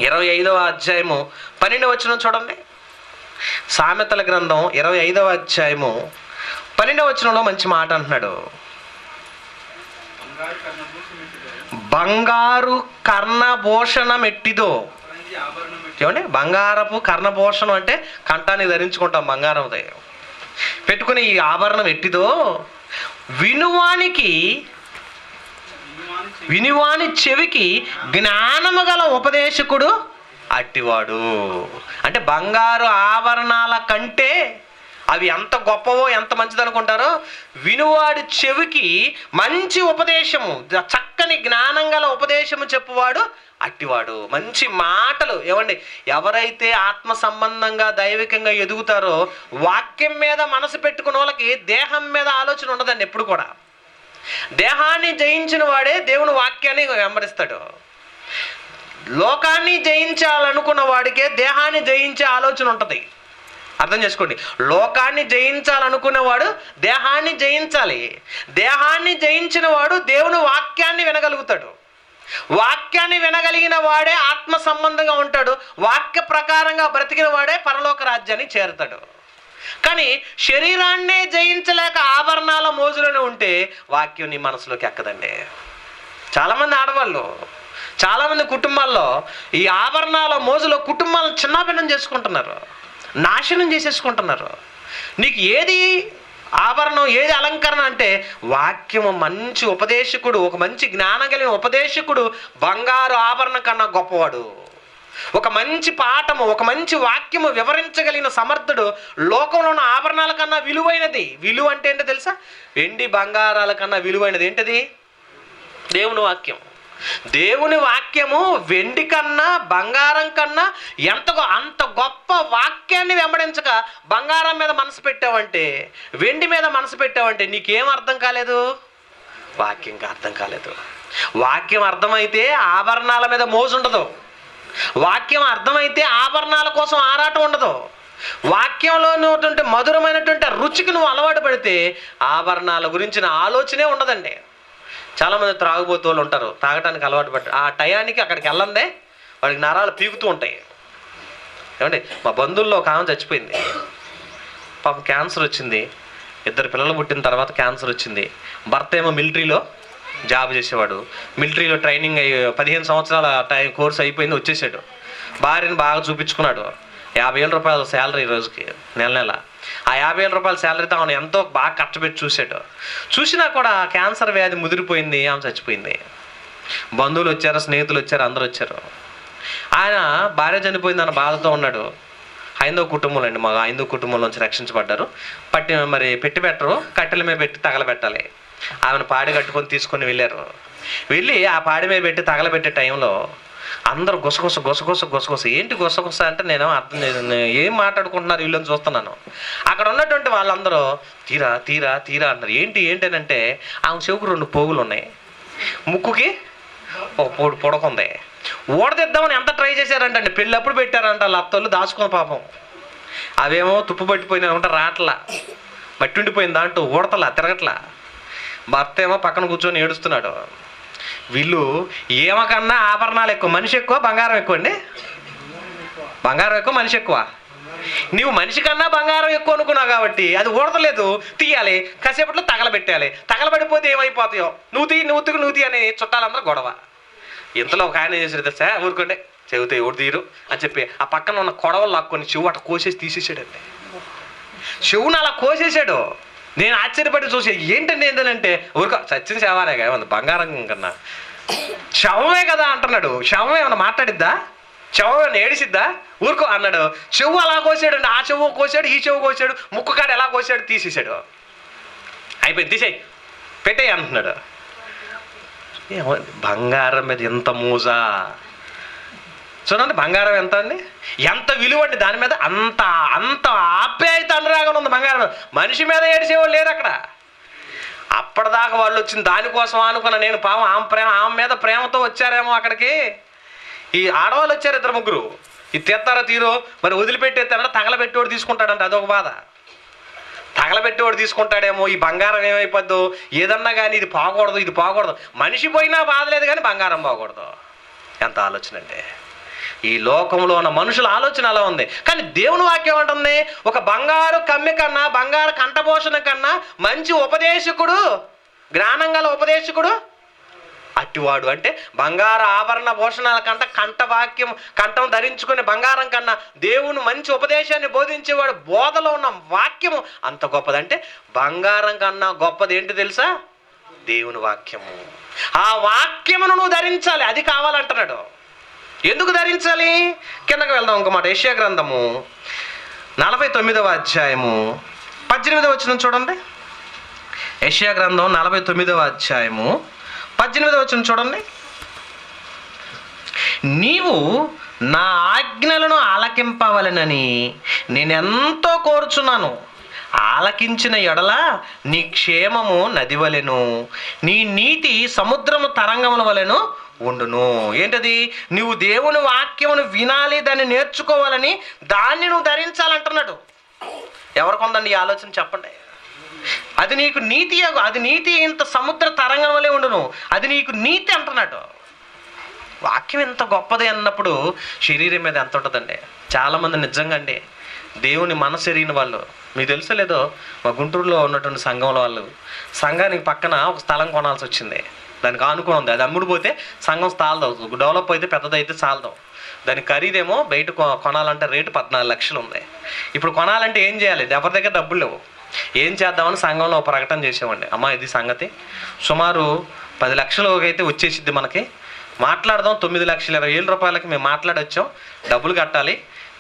25వ అధ్యాయము 12వ వచనం చూడండి. సామెతల గ్రంథం 25వ అధ్యాయము 12వ వచనంలో మంచి మాట అంటున్నాడు. బంగారు కర్ణభూషణం ఎట్టిదో. ఏమండి? బంగారపు కర్ణభూషణం అంటే కంఠాన్ని ధరించుకుంటాం, బంగారం పెట్టుకుని ఈ ఆభరణం ఎట్టిదో, వినివాని చెవికి జ్ఞానము గల ఉపదేశకుడు అట్టివాడు. అంటే బంగారు ఆభరణాల కంటే అవి ఎంత గొప్పవో, ఎంత మంచిది అనుకుంటారో, వినువాడి చెవికి మంచి ఉపదేశము, చక్కని జ్ఞానం గల ఉపదేశము చెప్పువాడు అట్టివాడు. మంచి మాటలు. ఏమండి? ఎవరైతే ఆత్మ సంబంధంగా దైవికంగా ఎదుగుతారో వాక్యం మీద మనసు పెట్టుకున్న వాళ్ళకి దేహం మీద ఆలోచన ఉండదండి ఎప్పుడు కూడా. దేహాన్ని జయించిన వాడే దేవుని వాక్యాన్ని వెంబడిస్తాడు. లోకాన్ని జయించాలనుకున్న వాడికే దేహాన్ని జయించే ఆలోచన ఉంటుంది. అర్థం చేసుకోండి. లోకాన్ని జయించాలనుకునేవాడు దేహాన్ని జయించాలి. దేహాన్ని జయించిన వాడు దేవుని వాక్యాన్ని వినగలుగుతాడు. వాక్యాన్ని వినగలిగిన వాడే ఆత్మ సంబంధంగా ఉంటాడు. వాక్య ప్రకారంగా బ్రతికిన వాడే పరలోక రాజ్యాన్ని చేరుతాడు. కానీ శరీరాన్నే జయించలేక ఆభరణాల మోజులోనే ఉంటే వాక్యం నీ మనసులోకి ఎక్కదండి. చాలామంది ఆడవాళ్ళు, చాలామంది కుటుంబాల్లో ఈ ఆభరణాల మోజులో కుటుంబాలను చిన్నాభిన్నం చేసుకుంటున్నారు, నాశనం చేసేసుకుంటున్నారు. నీకు ఏది ఆభరణం, ఏది అలంకరణ అంటే వాక్యము. మంచి ఉపదేశకుడు, ఒక మంచి జ్ఞానం కలిగిన ఉపదేశకుడు బంగారు ఆభరణం కన్నా గొప్పవాడు. ఒక మంచి పాఠము, ఒక మంచి వాక్యము వివరించగలిగిన సమర్థుడు లోకంలో ఉన్న ఆభరణాల కన్నా విలువైనది. విలువ అంటే ఏంటో తెలుసా? వెండి బంగారాల కన్నా విలువైనది ఏంటది? దేవుని వాక్యం. దేవుని వాక్యము వెండి కన్నా బంగారం కన్నా అంత గొప్ప వాక్యాన్ని వెంబడించక బంగారం మీద మనసు పెట్టావంటే, వెండి మీద మనసు పెట్టావంటే నీకేం అర్థం కాలేదు? వాక్యంగా అర్థం కాలేదు. వాక్యం అర్థమైతే ఆభరణాల మీద మోజు ఉండదు. వాక్యం అర్థమైతే ఆభరణాల కోసం ఆరాటం ఉండదు. వాక్యంలో ఉన్నటువంటి మధురమైనటువంటి రుచికి నువ్వు అలవాటు పడితే ఆభరణాల గురించిన ఆలోచనే ఉండదండి. చాలామంది త్రాగుబోతూ వాళ్ళు ఉంటారు, తాగటానికి అలవాటు పడ్డారు. ఆ టయానికి అక్కడికి వెళ్ళందే వాడికి నరాలు పీకుతూ ఉంటాయి. ఏమండి? మా బంధువుల్లో ఒక ఆమె చచ్చిపోయింది. పాపం క్యాన్సర్ వచ్చింది. 2 పిల్లలు పుట్టిన తర్వాత క్యాన్సర్ వచ్చింది. భర్త ఏమో మిలిటరీలో జాబ్ చేసేవాడు. మిలిటరీలో ట్రైనింగ్ 15 సంవత్సరాల కోర్స్ అయిపోయింది, వచ్చేసాడు. భార్యను బాగా చూపించుకున్నాడు. 50,000 రూపాయల శాలరీ రోజుకి, నెల. ఆ 50,000 రూపాయల శాలరీతో ఆమెను ఎంతో బాగా కష్టపెట్టి చూశాడు. చూసినా కూడా క్యాన్సర్ వ్యాధి ముదిరిపోయింది, ఆమె చచ్చిపోయింది. బంధువులు వచ్చారు, స్నేహితులు వచ్చారు, అందరూ వచ్చారు. ఆయన భార్య చనిపోయిందన్న బాధతో ఉన్నాడు. హైందవ కుటుంబంలో అండి, మా హైందవ కుటుంబంలోంచి రక్షించబడ్డారు. పెట్టి పెట్టరు, కట్టెల మీద పెట్టి తగలబెట్టాలి. ఆమెను పాడి కట్టుకొని తీసుకొని వెళ్ళారు. వెళ్ళి ఆ పాడి మీద పెట్టి తగలబెట్టే టైంలో అందరూ గుసగుస ఏంటి గుసగుస అంటే నేను అర్థం ఏం మాట్లాడుకుంటున్నారు వీళ్ళని చూస్తున్నాను. అక్కడ ఉన్నటువంటి వాళ్ళందరూ తీరా తీరా తీరా అన్నారు. ఏంటంటే ఆమె చెవుకు 2 పోగులు ఉన్నాయి, ముక్కుకి ఒక పొడకుంది. ఊడదిద్దామని ఎంత ట్రై చేశారంటే పెళ్ళప్పుడు పెట్టారంట వాళ్ళ అత్తోళ్ళు దాచుకున్న పాపం. అవేమో తుప్పు పట్టిపోయినా ఉంటా, రాట్లా మట్టి ఉండిపోయింది, దాంట్లో ఊడతలా తిరగట్లా. భర్త ఏమో పక్కన కూర్చొని ఏడుస్తున్నాడు. వీళ్ళు ఏమకన్నా ఆభరణాలు ఎక్కువ, మనిషి ఎక్కువ బంగారం ఎక్కువ అండి? బంగారం ఎక్కువ మనిషి ఎక్కువ. నువ్వు మనిషి కన్నా బంగారం ఎక్కువ అనుకున్నావు కాబట్టి అది ఊడతలేదు, తీయాలి, కాసేపట్లో తగలబెట్టాలి. తగలబడిపోతే ఏమైపోతాయో, నువ్వు తీ అని చుట్టాలందరూ గొడవ. ఇంతలో ఒక ఆయన చేసాడు తెలుసా, ఊరుకోండి చెబితే ఎవరు తీరు అని చెప్పి ఆ పక్కన ఉన్న కొడవలు లాక్కొని చెవు అట్లా కోసేసి తీసేసాడండి. చెవును అలా కోసేసాడు. నేను ఆశ్చర్యపడి చూసి ఏంటంటే ఊరుకో చచ్చిన శవానే కదా, బంగారం కన్నా శవమే కదా అంటున్నాడు. శవం ఏమన్నా మాట్లాడిద్దా? శవం ఏమన్నా ఏడిసిద్దా? ఊరుకో అన్నాడు. చెవు అలా కోసాడు అండి. ఆ చెవు కోసాడు, ఈ చెవు కోసాడు, ముక్కు కాడ ఎలా కోసాడు తీసేసాడు. అయిపోయింది, తీసేయి పెట్టేయి అంటున్నాడు. బంగారం మీద ఎంత మూజా చూడండి. బంగారం ఎంత అండి, ఎంత విలువ అండి దాని మీద, అంత అంత ఆప్యాయత అనురాగం ఉంది బంగారం. మనిషి మీద ఏడిసేవాళ్ళు లేరు అక్కడ. అప్పటిదాకా వాళ్ళు వచ్చింది దానికోసం అనుకున్నా నేను. పాపం ఆమె మీద ప్రేమతో వచ్చారేమో అక్కడికి. ఈ ఆడవాళ్ళు వచ్చారు 2-3. ఇది తెస్తారో తీరో మరి వదిలిపెట్టేస్తారంటే తగలబెట్టేవాడు తీసుకుంటాడంట. అదొక బాధ. తగలబెట్టేవాడు తీసుకుంటాడేమో, ఈ బంగారం ఏమైపోద్దు, ఏదన్నా కానీ ఇది పోకూడదు, ఇది పోకూడదు. మనిషి పోయినా బాధ లేదు కానీ బంగారం పోకూడదు. ఎంత ఆలోచన అండి. ఈ లోకంలో ఉన్న మనుషుల ఆలోచన అలా ఉంది. కానీ దేవుని వాక్యం ఉంటుంది, ఒక బంగారు కమ్మి కన్నా, బంగారు కంఠభూషణ కన్నా మంచి ఉపదేశకుడు, జ్ఞానం గల ఉపదేశకుడు అట్టివాడు. అంటే బంగారు ఆభరణ భూషణాల కంఠం ధరించుకునే బంగారం కన్నా దేవుని మంచి ఉపదేశాన్ని బోధించేవాడు బోధలో ఉన్న వాక్యము అంత గొప్పది. అంటే బంగారం కన్నా గొప్పది ఏంటి తెలుసా? దేవుని వాక్యము. ఆ వాక్యమును నువ్వు ధరించాలి, అది కావాలంటున్నాడు. ఎందుకు ధరించాలి? కిందకు వెళ్దాం ఇంకో మాట. యెషయా గ్రంథము 49వ అధ్యాయము 18వ వచనం చూడండి. యెషయా గ్రంథం 49వ అధ్యాయము 18వ వచనం చూడండి. నీవు నా ఆజ్ఞలను ఆలకింపవలెనని నేనెంతో కోరుచున్నాను. ఆలకించిన ఎడల నీ క్షేమము నది వలెను, నీ నీతి సముద్రము తరంగముల వలెను ఉండును. ఏంటది? నువ్వు దేవుని వాక్యమును వినాలి, దాన్ని నేర్చుకోవాలని, దాన్ని నువ్వు ధరించాలంటున్నాడు. ఎవరికి ఉందండి ఈ ఆలోచన చెప్పండి. అది నీకు నీతి, అది నీతి ఇంత సముద్ర తరంగం వలె ఉండును, అది నీకు నీతి అంటున్నాడు. వాక్యం ఎంత గొప్పది అన్నప్పుడు శరీరం మీద ఎంత ఉంటుందండి. చాలామంది నిజంగా అండి దేవుని మనసు ఎరిగిన వాళ్ళు, మీకు తెలుసో లేదో, మా గుంటూరులో ఉన్నటువంటి సంఘంలో వాళ్ళు సంఘానికి పక్కన ఒక స్థలం కొనాల్సి వచ్చింది. దానికి ఆనుకొని ఉంది. అది అమ్ముడుపోతే సంఘం స్థాలదు, డెవలప్ అయితే పెద్దదైతే చాలదు. దాని ఖరీదేమో బయట కొనాలంటే రేటు 14 లక్షలు ఉంది. ఇప్పుడు కొనాలంటే ఏం చేయాలి? ఎవరి దగ్గర డబ్బులు లేవు. ఏం చేద్దామని సంఘంలో ప్రకటన చేసామండి. అమ్మ ఇది సంగతి, సుమారు 10 లక్షలకి అయితే వచ్చేసిద్ది మనకి, మాట్లాడదాం. 9,20,000 రూపాయలకి మేము మాట్లాడొచ్చాం, డబ్బులు కట్టాలి,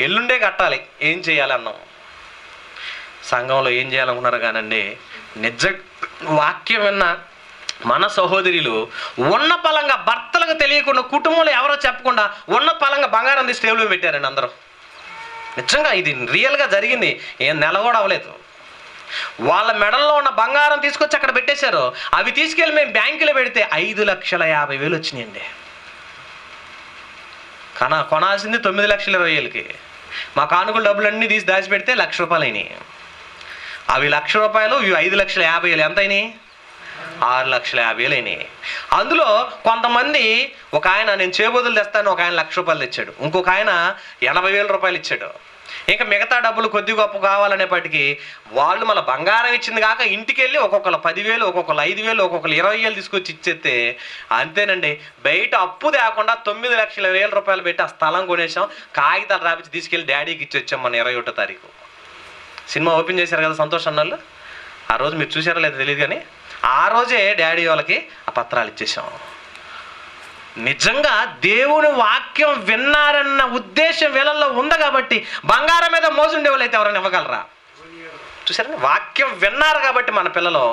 ఎల్లుండే కట్టాలి, ఏం చేయాలి అన్నాం. సంఘంలో ఏం చేయాలనుకున్నారు కానండి, నిజ వాక్యం విన్న మన సహోదరులు ఉన్న పలంగా, భర్తలకు తెలియకుండా, కుటుంబంలో ఎవరో చెప్పకుండా ఉన్న పలంగా బంగారం తీసి టేబుల్ పెట్టారండి అందరూ. నిజంగా ఇది రియల్గా జరిగింది, ఏం నెల కూడా అవ్వలేదు. వాళ్ళ మెడల్లో ఉన్న బంగారం తీసుకొచ్చి అక్కడ పెట్టేశారు. అవి తీసుకెళ్ళి మేము బ్యాంకులో పెడితే 5,50,000 వచ్చినాయండి. కొనాల్సింది 9,20,000కి. మా కానుకల డబ్బులన్నీ తీసి దాచిపెడితే 1,00,000 రూపాయలు అయినాయి. అవి 1,00,000 రూపాయలు, ఇవి 5,50,000. ఎంత అయినాయి? 6,50,000 అయినాయి. అందులో కొంతమంది, ఒక ఆయన నేను చేబోదులు తెస్తాను, ఒక ఆయన 1,00,000 రూపాయలు తెచ్చాడు, ఇంకొక ఆయన 80,000 రూపాయలు ఇచ్చాడు. ఇంకా మిగతా డబ్బులు కొద్ది గొప్ప కావాలనేపటికి వాళ్ళు మళ్ళీ బంగారం ఇచ్చింది కాక ఇంటికి వెళ్ళి ఒక్కొక్కరు 10,000, ఒక్కొక్కరు 5,000, ఒక్కొక్కరు 20,000 తీసుకొచ్చి ఇచ్చేస్తే అంతేనండి. బయట అప్పు తేకుండా 9,20,000 రూపాయలు పెట్టి ఆ స్థలం కొనేసాం, కాగితాలు రాపించి తీసుకెళ్ళి డాడీకి ఇచ్చి వచ్చాం మన 21వ తారీఖు. సినిమా ఓపెన్ చేశారు కదా సంతోష్ అన్నోళ్ళు, ఆ రోజు మీరు చూసారో లేదో తెలియదు కానీ ఆ రోజే డాడీ వాళ్ళకి ఆ పత్రాలు ఇచ్చేసాం. నిజంగా దేవుని వాక్యం విన్నారన్న ఉద్దేశం వీళ్ళల్లో ఉంది కాబట్టి బంగారం మీద మోజుండే వాళ్ళు అయితే ఎవరైనా ఇవ్వగలరా? చూసారండి, వాక్యం విన్నారు కాబట్టి మన పిల్లలు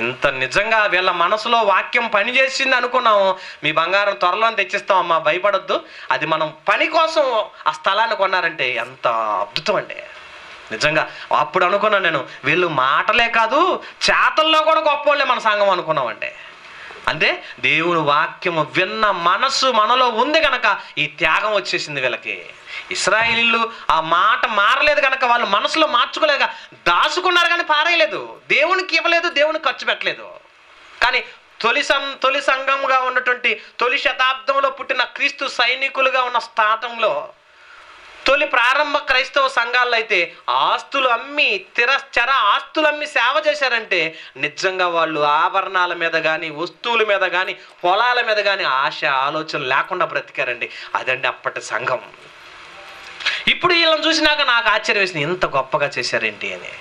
ఇంత నిజంగా వీళ్ళ మనసులో వాక్యం పనిచేసింది అనుకున్నాము. మీ బంగారం త్వరలో తెచ్చిస్తాం అమ్మా, భయపడొద్దు. అది మనం పని కోసం ఆ స్థలాన్ని కొన్నారంటే ఎంత అద్భుతం అండి. నిజంగా అప్పుడు అనుకున్నాను నేను, వీళ్ళు మాటలే కాదు చేతల్లో కూడా గొప్పోళ్ళే మన సంఘం అనుకున్నామంటే. అంటే దేవుని వాక్యము విన్న మనసు మనలో ఉంది కనుక ఈ త్యాగం వచ్చేసింది వీళ్ళకి. ఇశ్రాయేలీయులు ఆ మాట మారలేదు కనుక వాళ్ళు మనసులో మార్చుకోలేక దాచుకున్నారు, కానీ పారేయలేదు. దేవునికి ఇవ్వలేదు, దేవునికి ఖర్చు పెట్టలేదు. కానీ తొలి సంఘంగా ఉన్నటువంటి తొలి శతాబ్దంలో పుట్టిన క్రీస్తు సైనికులుగా ఉన్న స్థానంలో తొలి ప్రారంభ క్రైస్తవ సంఘాల్లో అయితే ఆస్తులు అమ్మి చర ఆస్తులు అమ్మి సేవ చేశారంటే నిజంగా వాళ్ళు ఆభరణాల మీద కానీ వస్తువుల మీద కానీ పొలాల మీద కానీ ఆశ ఆలోచన లేకుండా బ్రతికారండి. అదండి అప్పటి సంఘం. ఇప్పుడు వీళ్ళని చూసినాక నాకు ఆశ్చర్యం వేసింది, ఎంత గొప్పగా చేశారేంటి అని.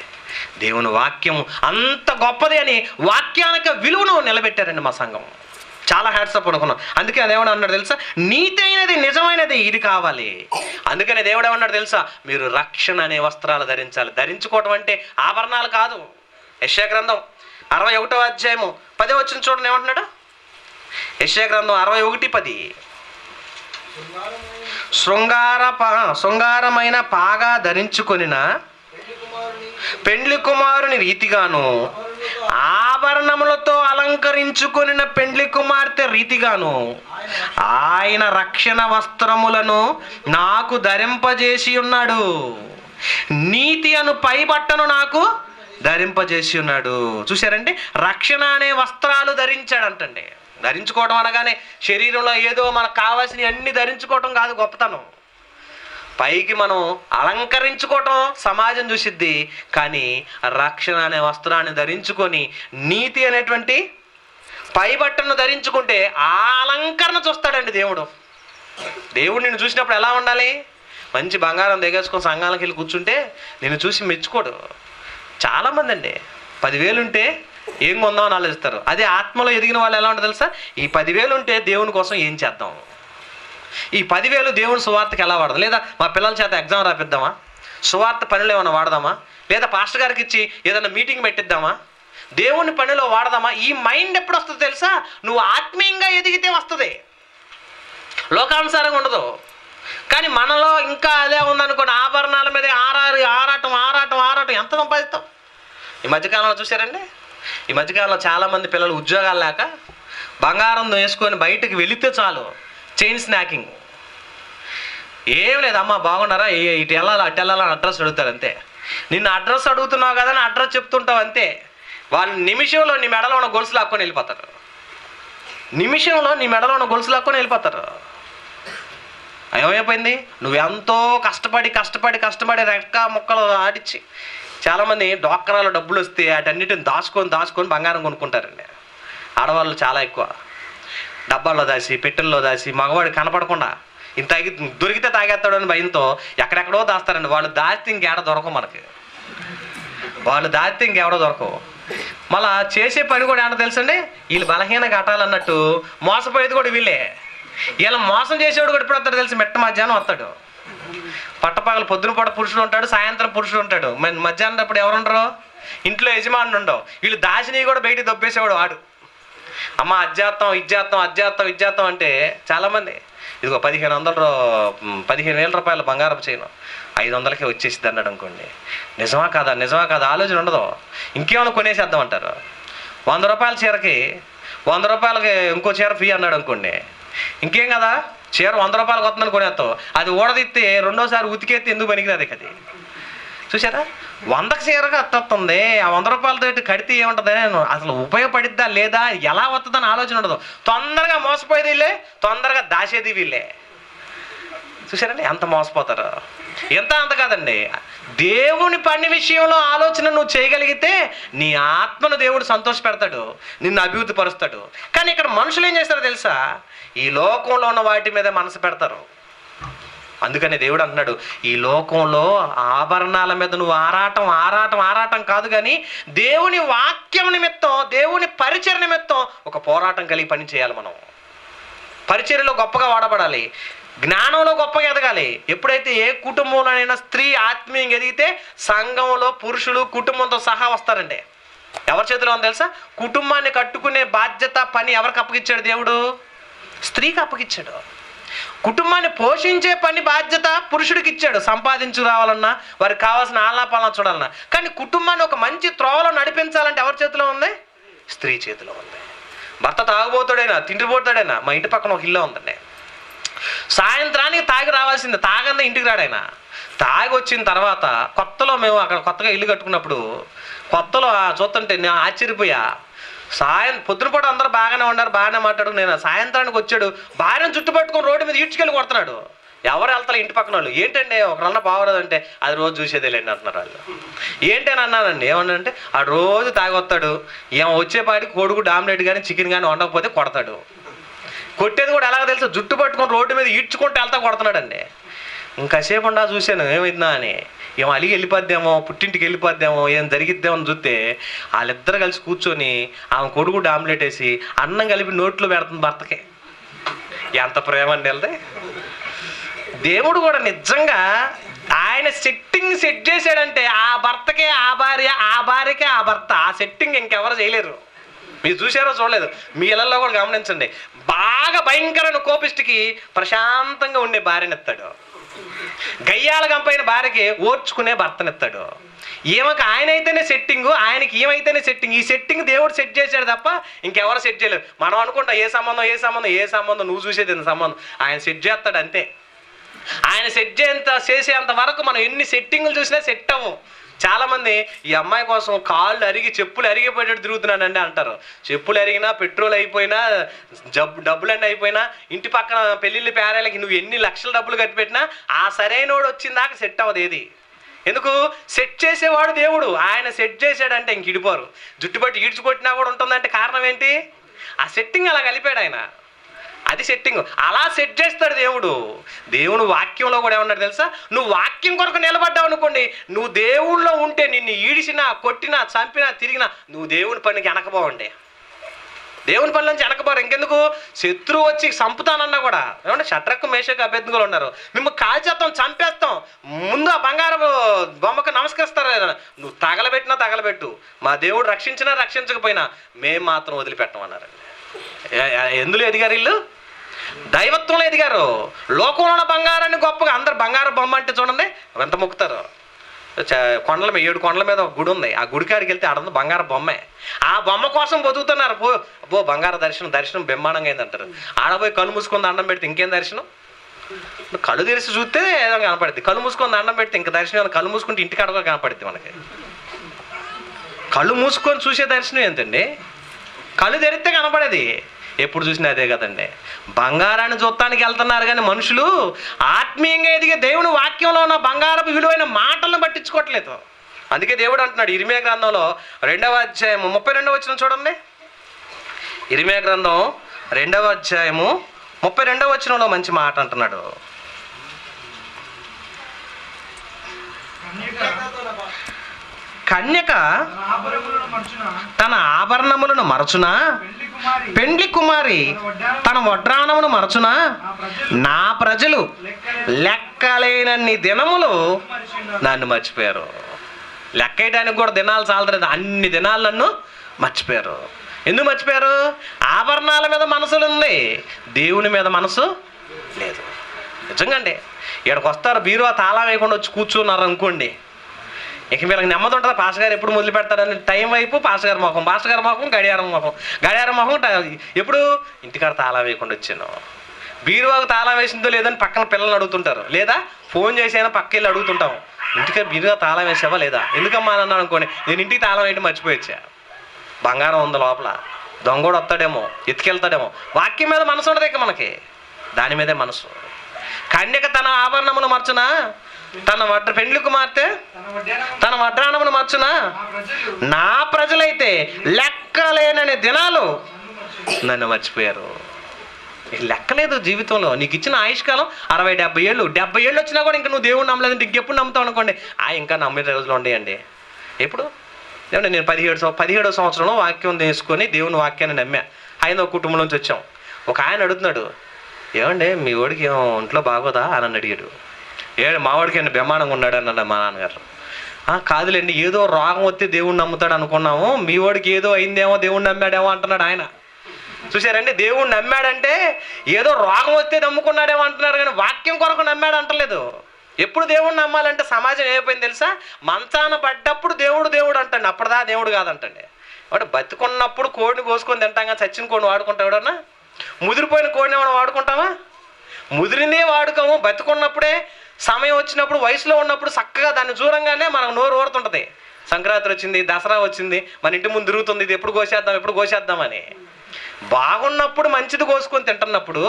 దేవుని వాక్యం అంత గొప్పది అని వాక్యానికి విలువను నిలబెట్టారండి మా సంఘం. చాలా హ్యాట్సప్ అనుకున్నాం. అందుకే దేవుడు అన్నాడు తెలుసా, నీతి అయినది నిజమైనది ఇది కావాలి. అందుకనే దేవుడు ఏమన్నాడు తెలుసా, మీరు రక్షణ అనే వస్త్రాలు ధరించాలి. ధరించుకోవడం అంటే ఆభరణాలు కాదు. యెషయా గ్రంథం 61వ అధ్యాయము 10వ వచనం చూడండి ఏమంటున్నాడు. యెషయా గ్రంథం 61:10, శృంగారమైన పాగా ధరించుకొనిన పెండ్లి కుమారుని రీతిగాను ఆభరణములతో అలంకరించుకొనిన పెండ్లి కుమార్తె రీతిగాను ఆయన రక్షణ వస్త్రములను నాకు ధరింపజేసి ఉన్నాడు. నీతి అను పై బట్టను నాకు ధరింపజేసి ఉన్నాడు. చూశారండి, రక్షణ అనే వస్త్రాలు ధరించాడంటండి. ధరించుకోవడం అనగానే శరీరంలో ఏదో మనకు కావాల్సినవి అన్ని ధరించుకోవటం కాదు గొప్పతనం. పైకి మనం అలంకరించుకోవటం సమాజం చూసిద్ది, కానీ రక్షణ అనే వస్త్రాన్ని ధరించుకొని నీతి అనేటువంటి పై బట్టను ధరించుకుంటే ఆ అలంకరణ చూస్తాడండి దేవుడు. దేవుడు నిన్ను చూసినప్పుడు ఎలా ఉండాలి? మంచి బంగారం దిగేసుకొని సంఘాలకు వెళ్ళి కూర్చుంటే నిన్ను చూసి మెచ్చుకోడు. చాలామంది అండి 10,000 ఉంటే ఏం కొందామని ఆలోచిస్తారు. అదే ఆత్మలో ఎదిగిన వాళ్ళు ఎలా ఉంటుంది తెలుసా, ఈ 10,000 ఉంటే దేవుని కోసం ఏం చేద్దాం, ఈ 10,000 దేవుని సువార్తకి ఎలా వాడదాం, లేదా మా పిల్లల చేత ఎగ్జామ్ రాపిద్దామా, సువార్త పనిలో ఏమైనా వాడదామా, లేదా పాస్టర్ గారికి ఇచ్చి ఏదైనా మీటింగ్ పెట్టిద్దామా, దేవుని పనిలో వాడదామా. ఈ మైండ్ ఎప్పుడు వస్తుందో తెలుసా, నువ్వు ఆత్మీయంగా ఎదిగితే వస్తుంది, లోకానుసారంగా ఉండదు. కానీ మనలో ఇంకా అదే ఉందనుకోండి, ఆభరణాల మీద ఆరాటం ఎంత సంపాదిస్తాం. ఈ మధ్యకాలంలో చూసారండి, ఈ మధ్యకాలంలో చాలామంది పిల్లలు ఉద్యోగాలు లేక బంగారం వేసుకొని బయటకు వెళితే చాలు చైన్ స్నాకింగ్. ఏం లేదు, అమ్మ బాగున్నారా, ఇటు వెళ్ళాలి అటు వెళ్ళాలని అడ్రస్ అడుగుతారు అంతే. నిన్ను అడ్రస్ అడుగుతున్నావు కదా అని అడ్రస్ చెప్తుంటావు అంతే. వాళ్ళు నిమిషంలో నీ మెడలో ఉన్న గొలుసు లాక్కొని వెళ్ళిపోతారు. ఏమైపోయింది, నువ్వెంతో కష్టపడి రెక్క ముక్కలు ఆడిచ్చి. చాలామంది డోక్రాలో డబ్బులు వస్తే వాటన్నిటిని దాచుకొని బంగారం కొనుక్కుంటారండి. ఆడవాళ్ళు చాలా ఎక్కువ డబ్బాల్లో దాచి పెట్టెల్లో దాచి మగవాడు కనపడకుండా ఇంత దొరికితే తాగేస్తాడు అని భయంతో ఎక్కడెక్కడో దాస్తారండి. వాళ్ళు దాచితే ఇంకేడ దొరకవు మనకి, మళ్ళా చేసే పని కూడా ఏమన్నా తెలుసండి, వీళ్ళు బలహీన ఘటాలన్నట్టు మోసపోయేది కూడా వీళ్ళే. వీళ్ళ మోసం చేసేవాడు కూడా ఎప్పుడు వస్తాడు తెలిసి, మెట్ట మధ్యాహ్నం వస్తాడు. పట్టపగలు పొద్దున పూట పురుషుడు ఉంటాడు, సాయంత్రం పురుషుడు ఉంటాడు. మధ్యాహ్నం అప్పుడు ఎవరు ఉండరు, ఇంట్లో యజమానులు ఉండవు. వీళ్ళు దాచినవి కూడా బయటికి దొబ్బేసేవాడు వాడు. అమ్మ అజ్జాత్తం అంటే చాలామంది ఇదిగో 15,000 రూపాయల బంగారపు చేయను 500కే వచ్చేసింది అన్నాడు అనుకోండి. నిజమా కాదా ఆలోచన ఉండదు. ఇంకేమైనా కొనేసేద్దాం అంటారు. 100 రూపాయల చీరకి 100 రూపాయలకి ఇంకో చీర ఫ్రీ అన్నాడు అనుకోండి. ఇంకేం కదా, చీర 100 రూపాయలకు వస్తుందని కొనేస్తావు. అది ఊడదిస్తే రెండోసారి ఉతికేస్తే ఎందుకు పనికిరాదు అది. చూసారా, 100కి చీరగా అత్తొస్తుంది. ఆ 100 రూపాయలతో కడితే ఏముంటుంది, అసలు ఉపయోగపడిద్దా లేదా, ఎలా వస్తుందని ఆలోచన ఉండదు. తొందరగా మోసపోయేది వీళ్ళే, తొందరగా దాచేది వీళ్ళే. చూసారండి ఎంత మోసపోతారు. అంత కాదండి, దేవుని పని విషయంలో ఆలోచన నువ్వు చేయగలిగితే నీ ఆత్మను దేవుడు సంతోష పెడతాడు, నిన్ను అభివృద్ధి పరుస్తాడు. కానీ ఇక్కడ మనుషులు ఏం చేస్తారో తెలుసా, ఈ లోకంలో ఉన్న వాటి మీద మనసు పెడతారు. అందుకని దేవుడు అంటున్నాడు, ఈ లోకంలో ఆభరణాల మీద నువ్వు ఆరాటం కాదు, కానీ దేవుని వాక్యం నిమిత్తం, దేవుని పరిచయ నిమిత్తం ఒక పోరాటం కలిగి పని చేయాలి మనం. పరిచర్యలో గొప్పగా వాడబడాలి, జ్ఞానంలో గొప్పగా ఎదగాలి. ఎప్పుడైతే ఏ కుటుంబంలోనైనా స్త్రీ ఆత్మీయంగా ఎదిగితే సంఘంలో పురుషులు కుటుంబంతో సహా వస్తారండి. ఎవరి చేతిలో ఉందో తెలుసా? కుటుంబాన్ని కట్టుకునే బాధ్యత పని ఎవరికి అప్పగిచ్చాడు దేవుడు? స్త్రీకి అప్పగిచ్చాడు. కుటుంబాన్ని పోషించే పని బాధ్యత పురుషుడికి ఇచ్చాడు. సంపాదించు రావాలన్నా, వారికి కావాల్సిన ఆలాపాలన చూడాలన్నా. కానీ కుటుంబాన్ని ఒక మంచి త్రోవలో నడిపించాలంటే ఎవరి చేతిలో ఉంది? స్త్రీ చేతిలో ఉంది. భర్త తాగుబోతాడైనా, తిండిపోతాడైనా, మా ఇంటి పక్కన ఒక ఇల్లు ఉందండి, సాయంత్రానికి తాగి రావాల్సిందే, తాగందే ఇంటికి రాడైనా. తాగి వచ్చిన తర్వాత కొత్తలో మేము అక్కడ కొత్తగా ఇల్లు కట్టుకున్నప్పుడు కొత్తలో చూస్తుంటే నేను ఆశ్చర్యపోయా. పొద్దున పూట అందరూ బాగానే ఉన్నారు, బాగానే మాట్లాడు. నేను సాయంత్రానికి వచ్చాడు, భార్యను చుట్టు పట్టుకొని రోడ్డు మీద ఈడ్చుకెళ్ళి కొడుతున్నాడు. ఎవరు వెళ్తారు? ఇంటి పక్కన వాళ్ళు. ఏంటంటే ఒకరన్నా బాగోలేదంటే అది రోజు చూసేదేలేండి అంటున్నారు వాళ్ళు. ఏంటని అన్నానండి. ఏమన్నానంటే ఆ రోజు తాగొస్తాడు, ఏమో వచ్చేపాటికి కొడుకు డామినేట్ కానీ చికెన్ కానీ వండకపోతే కొడతాడు. కొట్టేది కూడా ఎలాగో తెలుసు, జుట్టు పట్టుకొని రోడ్డు మీద ఈడ్చుకుంటూ వెళ్తా కొడుతున్నాడండి. ఇంకాసేపు ఉండా చూశాను ఏమైందా అని. ఏమో అలిగి వెళ్ళిపోద్దేమో, పుట్టింటికి వెళ్ళిపోద్దేమో, ఏం జరిగిద్దేమో అని చూస్తే వాళ్ళిద్దరు కలిసి కూర్చొని ఆమె కొడుకు డామినేట్ వేసి అన్నం కలిపి నోట్లో పెడుతుంది భర్తకి. ఎంత ప్రేమ అండి వెళ్తే. దేవుడు కూడా నిజంగా ఆయన సెట్ చేశాడంటే ఆ భర్తకే ఆ భార్య, ఆ భార్యకే ఆ భర్త. ఆ సెట్టింగ్ ఇంకెవరు చేయలేరు. మీరు చూసారో చూడలేదు, మీ ఇళ్ళల్లో కూడా గమనించండి. బాగా భయంకరమైన కోపిష్టికి ప్రశాంతంగా ఉండే భార్యనిస్తాడు, గయ్యాల గంపైన భార్యకి ఓర్చుకునే భర్తనిస్తాడు. ఈమెకు ఆయన అయితేనే సెట్టింగు, ఆయనకి ఏమైతేనే సెట్టింగ్. ఈ సెట్టింగ్ దేవుడు సెట్ చేశాడు తప్ప ఇంకెవరు సెట్ చేయలేరు. మనం అనుకుంటా ఏ సంబంధం నువ్వు చూసేది సంబంధం, ఆయన సెట్ చేస్తాడు అంతే. ఆయన సెట్ చేసేంత వరకు మనం ఎన్ని సెట్టింగులు చూసినా సెట్ అవ్వం. చాలామంది ఈ అమ్మాయి కోసం కాళ్ళు అరిగి చెప్పులు అరిగిపోయేటట్టు తిరుగుతున్నానండి అంటారు. చెప్పులు అరిగినా, పెట్రోల్ అయిపోయినా, డబ్బులన్నీ అయిపోయినా, ఇంటి పక్కన పెళ్ళిళ్ళు పేరాలకి నువ్వు ఎన్ని లక్షల డబ్బులు కట్టి పెట్టినా ఆ సరైనోడు వచ్చిందాకా సెట్ అవ్వదు ఏది. ఎందుకు? సెట్ చేసేవాడు దేవుడు. ఆయన సెట్ చేసాడంటే ఇంక ఇడిపోరు. జుట్టుబట్టి ఈడ్చుకొట్టినా కూడా ఉంటుందంటే కారణం ఏంటి? ఆ సెట్టింగ్ అలా కలిపాడు ఆయన. అది సెట్టింగ్. అలా సెట్ చేస్తాడు దేవుడు. దేవుడు వాక్యంలో కూడా ఏమన్నాడు తెలుసా? నువ్వు వాక్యం కొరకు నిలబడ్డావు అనుకోండి, నువ్వు దేవుళ్ళో ఉంటే నిన్ను ఈడిసినా, కొట్టినా, చంపినా, తిరిగినా నువ్వు దేవుని పనికి వెనకబోవండి. దేవుని పని నుంచి వెనకబోరు. ఇంకెందుకు? శత్రువు వచ్చి చంపుతానన్నా కూడా, ఏమంటే షడ్రకు మేషకు అభ్యర్థులు ఉన్నారు, మేము కాల్చేస్తాం, చంపేస్తాం, ముందు ఆ బంగారు బొమ్మకు నమస్కరిస్తారు. నువ్వు తగలబెట్టు, మా దేవుడు రక్షించినా రక్షించకపోయినా మేము మాత్రం వదిలిపెట్టమన్నారండి. ఎందులో ఎదిగారు వీళ్ళు? దైవత్వంలో ఎదిగారు. లోకంలో ఉన్న బంగారాన్ని గొప్పగా అందరు బంగారు బొమ్మ అంటే చూడండి ఎంత మొక్కుతారు. కొండల మీద 7 కొండల మీద ఒక గుడి ఉంది. ఆ గుడికాడికి వెళ్తే ఆడ బంగారు బొమ్మే. ఆ బొమ్మ కోసం బతుకుతున్నారు. బంగారు దర్శనం బ్రహ్మాండంగా అయిందంటారు. ఆడపోయి కళ్ళు మూసుకొని దండం పెడితే ఇంకేం దర్శనం? కళ్ళు తెరిచి చూస్తే ఏదో కనపడుద్ది, కళ్ళు మూసుకొని దండం పెడితే ఇంకా దర్శనం. కళ్ళు మూసుకుంటే ఇంటికి అడగ కనపడుద్ది మనకి. కళ్ళు మూసుకొని చూసే దర్శనం ఏంటండి? కళ్ళు తెరిస్తే కనపడేది. ఎప్పుడు చూసినా అదే కదండి. బంగారాన్ని చూడటానికి వెళ్తున్నారు కానీ మనుషులు ఆత్మీయంగా ఎదిగే దేవుని వాక్యంలో ఉన్న బంగారపు విలువైన మాటలను పట్టించుకోవట్లేదు. అందుకే దేవుడు అంటున్నాడు ఇర్మీయా గ్రంథంలో 2వ అధ్యాయము 32వ వచనం చూడండి. ఇర్మీయా గ్రంథం 2వ అధ్యాయము 32వ వచనంలో మంచి మాట అంటున్నాడు. కన్యక తన ఆభరణములను మరచునా, పెండ్లి కుమారి తన వడ్రాణమును మరచునా, నా ప్రజలు లెక్కలేనన్ని దినములు నన్ను మర్చిపోయారు. లెక్క వేయడానికి కూడా దినాలు చాలదు, అన్ని దినాలు నన్ను మర్చిపోయారు. ఎందుకు మర్చిపోయారు? ఆభరణాల మీద మనసులు ఉంది, దేవుని మీద మనసు లేదు. నిజంగా అండి. ఇక్కడికి వస్తారు, బీరువా తాళం వేయకుండా వచ్చి కూర్చున్నారు అనుకోండి, ఇక వీళ్ళకి నెమ్మది ఉంటుంది. పాస్టర్ గారు ఎప్పుడు మొదలు పెడతారని టైం వైపు పాస్టర్ గారి ముఖం గడియారం ముఖం ఎప్పుడు ఇంటికాడ తాళం వేయకుండా వచ్చాను. బీరువాకు తాళం వేసిందో లేదని పక్కన పిల్లల్ని అడుగుతుంటారు, లేదా ఫోన్ చేసైనా పక్క వెళ్ళి అడుగుతుంటాం, ఇంటికి బీరువా తాళం వేసావా లేదా, ఎందుకమ్మా అని అన్నాను అనుకోండి, నేను ఇంటికి తాళం వేయడం మర్చిపోయొచ్చా. బంగారం ఉంది లోపల, దొంగోడు వస్తాడేమో, ఎత్తుకెళ్తాడేమో. వాక్యం మీద మనసు ఉండదు ఇక మనకి, దాని మీదే మనసు. కన్యక తన ఆభరణమును మర్చునా, పెండ్లి కుమార్తె తన వడ్రాణమును మర్చునా, నా ప్రజలైతే లెక్కలేనని దినాలు నన్ను మర్చిపోయారు. లెక్కలేదు జీవితంలో. నీకు ఇచ్చిన ఆయుష్కాలం 60-70 ఏళ్ళు. 70 ఏళ్ళు వచ్చినా కూడా ఇంకా నువ్వు దేవుడు నమ్మలేదంటే ఇంకెప్పుడు నమ్ముతావు అనుకోండి. ఇంకా నమ్మే రోజులు ఉండేయండి. ఎప్పుడు ఏమంటే నేను 17వ సంవత్సరంలో వాక్యం తీసుకొని దేవుని వాక్యాన్ని నమ్మా. హైందవ కుటుంబం నుంచి వచ్చాం. ఒక ఆయన అడుగుతున్నాడు, ఏమండి మీ వాడికి ఏమో ఒంట్లో బాగోదా అని అడిగాడు. మా వాడికి ఏమైనా బెమానంగా ఉన్నాడు అన్నాడు మా నాన్నగారు. కాదులేండి, ఏదో రోగం వస్తే దేవుణ్ణి నమ్ముతాడు అనుకున్నాము, మీ వాడికి ఏదో అయిందేమో దేవుణ్ణి నమ్మాడేమో అంటున్నాడు ఆయన. చూసారండి, దేవుణ్ణి నమ్మాడంటే ఏదో రోగం వస్తే నమ్ముకున్నాడేమో అంటున్నాడు, కానీ వాక్యం కొరకు నమ్మాడు అంటలేదు. ఎప్పుడు దేవుణ్ణి నమ్మాలంటే సమాజం ఏమైపోయింది తెలుసా? మంచాన పడ్డప్పుడు దేవుడు దేవుడు అంటండి, అప్పటిదా దేవుడు కాదంటండి. అంటే బతుకున్నప్పుడు కోడిని కోసుకొని తింటాం కానీ చచ్చిన కోడిని వాడుకుంటాం ఎవడన్నా? ముదిరిపోయిన కోడిని ఏమైనా వాడుకుంటామా? ముదిరిందే వాడుకోము. బతుకున్నప్పుడే, సమయం వచ్చినప్పుడు, వయసులో ఉన్నప్పుడు చక్కగా దాన్ని చూడంగానే మనకు నోరు ఊరుతుంటుంది. సంక్రాంతి వచ్చింది, దసరా వచ్చింది, మన ఇంటి ముందు తిరుగుతుంది, ఇది ఎప్పుడు కోసేద్దామని. బాగున్నప్పుడు మంచిది కోసుకొని తింటున్నప్పుడు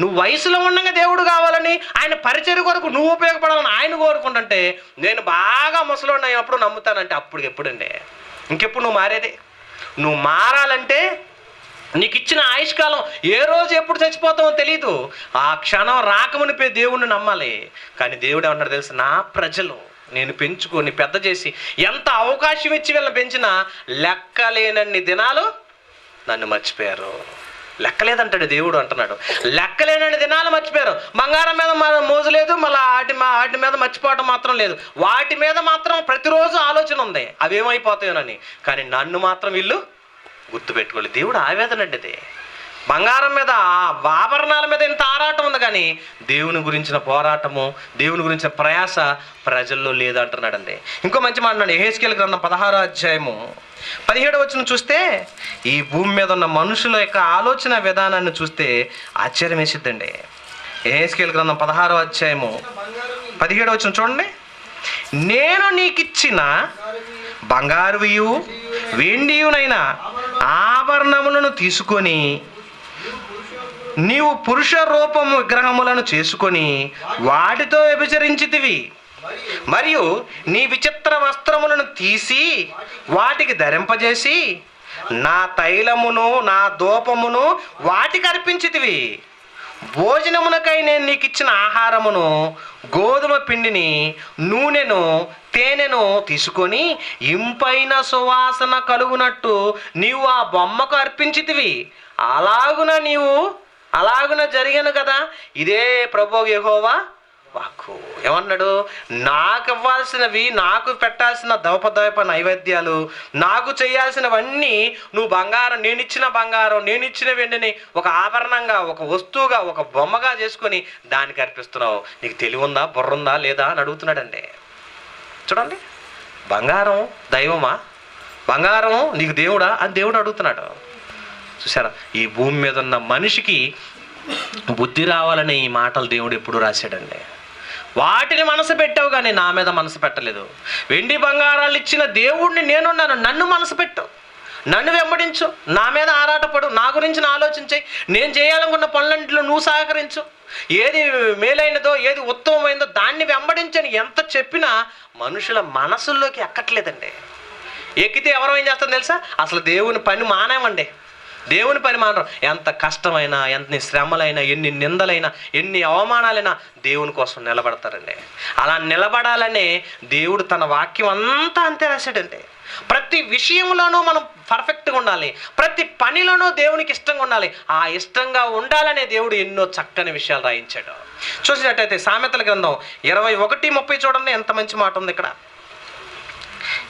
నువ్వు వయసులో ఉండగా దేవుడు కావాలని, ఆయన పరిచర్య కొరకు నువ్వు ఉపయోగపడాలని ఆయన కోరుకుంటుంటే, నేను బాగా ముసలోడిని అయినప్పుడు నమ్ముతానంటే అప్పుడు ఎప్పుడండి? ఇంకెప్పుడు నువ్వు మారేది? నువ్వు మారాలంటే నీకు ఇచ్చిన ఆయుష్కాలం ఏ రోజు ఎప్పుడు చచ్చిపోతామో తెలీదు. ఆ క్షణం రాకమునిపే దేవుణ్ణి నమ్మాలి. కానీ దేవుడు ఏమన్నాడు తెలుసు? నా ప్రజలు నేను పెంచుకొని పెద్ద చేసి ఎంత అవకాశం ఇచ్చి వీళ్ళని పెంచినా లెక్కలేనన్ని దినాలు నన్ను మర్చిపోయారు. లెక్కలేదంటాడు దేవుడు అంటున్నాడు. లెక్కలేనన్ని దినాలు మర్చిపోయారు. బంగారం మీద మోజు లేదు, మళ్ళీ వాటి మీద మర్చిపోవటం మాత్రం లేదు. వాటి మీద మాత్రం ప్రతిరోజు ఆలోచన ఉంది, అవేమైపోతాయోనని. కానీ నన్ను మాత్రం వీళ్ళు గుర్తుపెట్టుకోలేదు. దేవుడు ఆవేదన అండి అది. బంగారం మీద, ఆభరణాల మీద ఇంత ఆరాటం ఉంది, కానీ దేవుని గురించిన పోరాటము, దేవుని గురించిన ప్రయాస ప్రజల్లో లేదంటున్నాడండి. ఇంకో మంచి మాట అన్నాడు. యెహెజ్కేలు గ్రంథం 16వ అధ్యాయము 17వ వచనం చూస్తే, ఈ భూమి మీద ఉన్న మనుషుల యొక్క ఆలోచన విధానాన్ని చూస్తే ఆశ్చర్యం వేసిద్దండి. యెహెజ్కేలు గ్రంథం 16వ అధ్యాయము 17వ వచనం చూడండి. నేను నీకిచ్చిన బంగారువియు వెండియునైన ఆభరణములను తీసుకొని నీవు పురుష రూపము విగ్రహములను చేసుకొని వాటితో వ్యభిచరించితివి. మరియు నీ విచిత్ర వస్త్రములను తీసి వాటికి ధరింపజేసి నా తైలమును నా ధూపమును వాటికి అర్పించితివి. భోజనమునకై నేను నీకు ఇచ్చిన ఆహారమును, గోధుమ పిండిని, నూనెను, తేనెను తీసుకొని ఇంపైన సువాసన కలుగునట్టు నీవు ఆ బొమ్మకు అర్పించితివి. అలాగున జరిగాను కదా. ఇదే ప్రభువు యెహోవా వాక్కు. ఏమన్నాడు? నాకు ఇవ్వాల్సినవి, నాకు పెట్టాల్సిన దౌపదైప నైవేద్యాలు, నాకు చేయాల్సినవన్నీ నువ్వు బంగారం, నేనిచ్చిన బంగారం, నేనిచ్చిన వెండిని ఒక ఆభరణంగా, ఒక వస్తువుగా, ఒక బొమ్మగా చేసుకొని దానికి అర్పిస్తున్నావు. నీకు తెలివి ఉందా, బుర్ర ఉందా లేదా అని అడుగుతున్నాడండి. చూడండి, బంగారం దైవమా, బంగారం నీకు దేవుడా అని దేవుడు అడుగుతున్నాడు. చూసారా? ఈ భూమి మీద ఉన్న మనిషికి బుద్ధి రావాలని ఈ మాటలు దేవుడు ఎప్పుడు రాశాడండి. వాటిని మనసు పెట్టావు కానీ నా మీద మనసు పెట్టలేదు. వెండి బంగారాలు ఇచ్చిన దేవుడిని నేనున్నాను, నన్ను మనసు పెట్టు, నన్ను వెంబడించు, నా మీద ఆరాటపడు, నా గురించి ఆలోచించాయి, నేను చేయాలనుకున్న పనులంటిలో నువ్వు సహకరించు, ఏది మేలైనదో ఏది ఉత్తమమైనదో దాన్ని వెంబడించని ఎంత చెప్పినా మనుషుల మనసుల్లోకి ఎక్కట్లేదండి. ఎక్కితే ఎవరో ఏం చేస్తాం తెలుసా? అసలు దేవుని పని మానేమండి. దేవుని పని మానరు. ఎంత కష్టమైనా, ఎన్ని శ్రమలైనా, ఎన్ని నిందలైనా, ఎన్ని అవమానాలైనా దేవుని కోసం నిలబడతారండి. అలా నిలబడాలనే దేవుడు తన వాక్యం అంతా అంతే రాశాడండి. ప్రతి విషయంలోనూ మనం పర్ఫెక్ట్గా ఉండాలి, ప్రతి పనిలోనూ దేవునికి ఇష్టంగా ఉండాలి. ఆ ఇష్టంగా ఉండాలనే దేవుడు ఎన్నో చక్కని విషయాలు రాయించాడు. చూసినట్టయితే సామెతల గ్రంథం 21:30 చూడండి, ఎంత మంచి మాట ఉంది ఇక్కడ.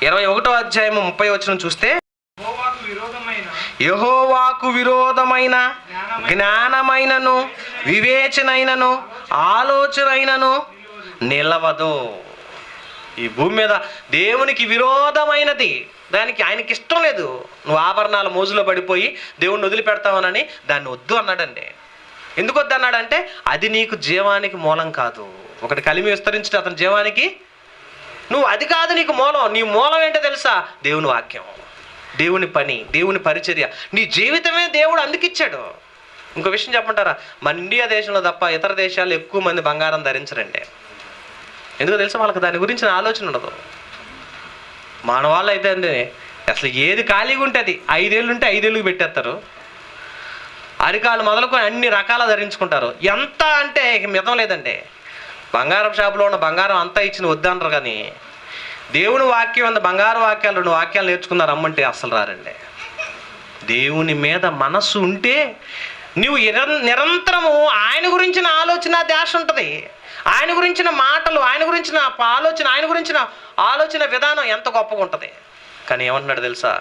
21వ అధ్యాయము 30వ వచనం చూస్తే, యెహోవాకు విరోధమైన జ్ఞానమైనను వివేచనైనను ఆలోచనైనను నిలవదు. ఈ భూమి మీద దేవునికి విరోధమైనది, దానికి ఆయనకి ఇష్టం లేదు. నువ్వు ఆభరణాల మోజులో పడిపోయి దేవుణ్ణి వదిలిపెడతావనని దాన్ని వద్దు అన్నాడండి. ఎందుకు వద్దు అన్నాడంటే, అది నీకు జీవానికి మూలం కాదు. ఒకటి కలిమి విస్తరించడం అతని జీవానికి, నువ్వు అది కాదు నీకు మూలం. నీ మూలం ఏంటో తెలుసా? దేవుని వాక్యం, దేవుని పని, దేవుని పరిచర్య, నీ జీవితమే దేవుడు అందుకిచ్చాడు. ఇంకో విషయం చెప్పమంటారా? మన ఇండియా దేశంలో తప్ప ఇతర దేశాల్లో ఎక్కువ మంది బంగారం ధరించరండి. ఎందుకో తెలుసా? వాళ్ళకి దాని గురించిన ఆలోచన ఉండదు. మన వాళ్ళు అయితే అండి అసలు ఏది ఖాళీగా ఉంటే అది 5 ఏళ్ళు ఉంటే 5 ఏళ్ళకి పెట్టేస్తారు. అరికాలు మొదలుకొని అన్ని రకాల ధరించుకుంటారు. ఎంత అంటే మితం లేదండి. బంగారం షాపులో ఉన్న బంగారం అంతా ఇచ్చిన వద్దనరు, కానీ దేవుని వాక్యం అంత బంగారు వాక్యాలు 2 వాక్యాలు నేర్చుకున్నారు అమ్మంటే అస్సలు రారండి. దేవుని మీద మనస్సు ఉంటే నువ్వు నిరంతరము ఆయన గురించిన ఆలోచన ధ్యాస ఉంటుంది. ఆయన గురించిన మాటలు, ఆయన గురించిన ఆలోచన, ఆయన గురించిన ఆలోచన విధానం ఎంత గొప్పగా ఉంటుంది. కానీ ఏమంటున్నాడు తెలుసా?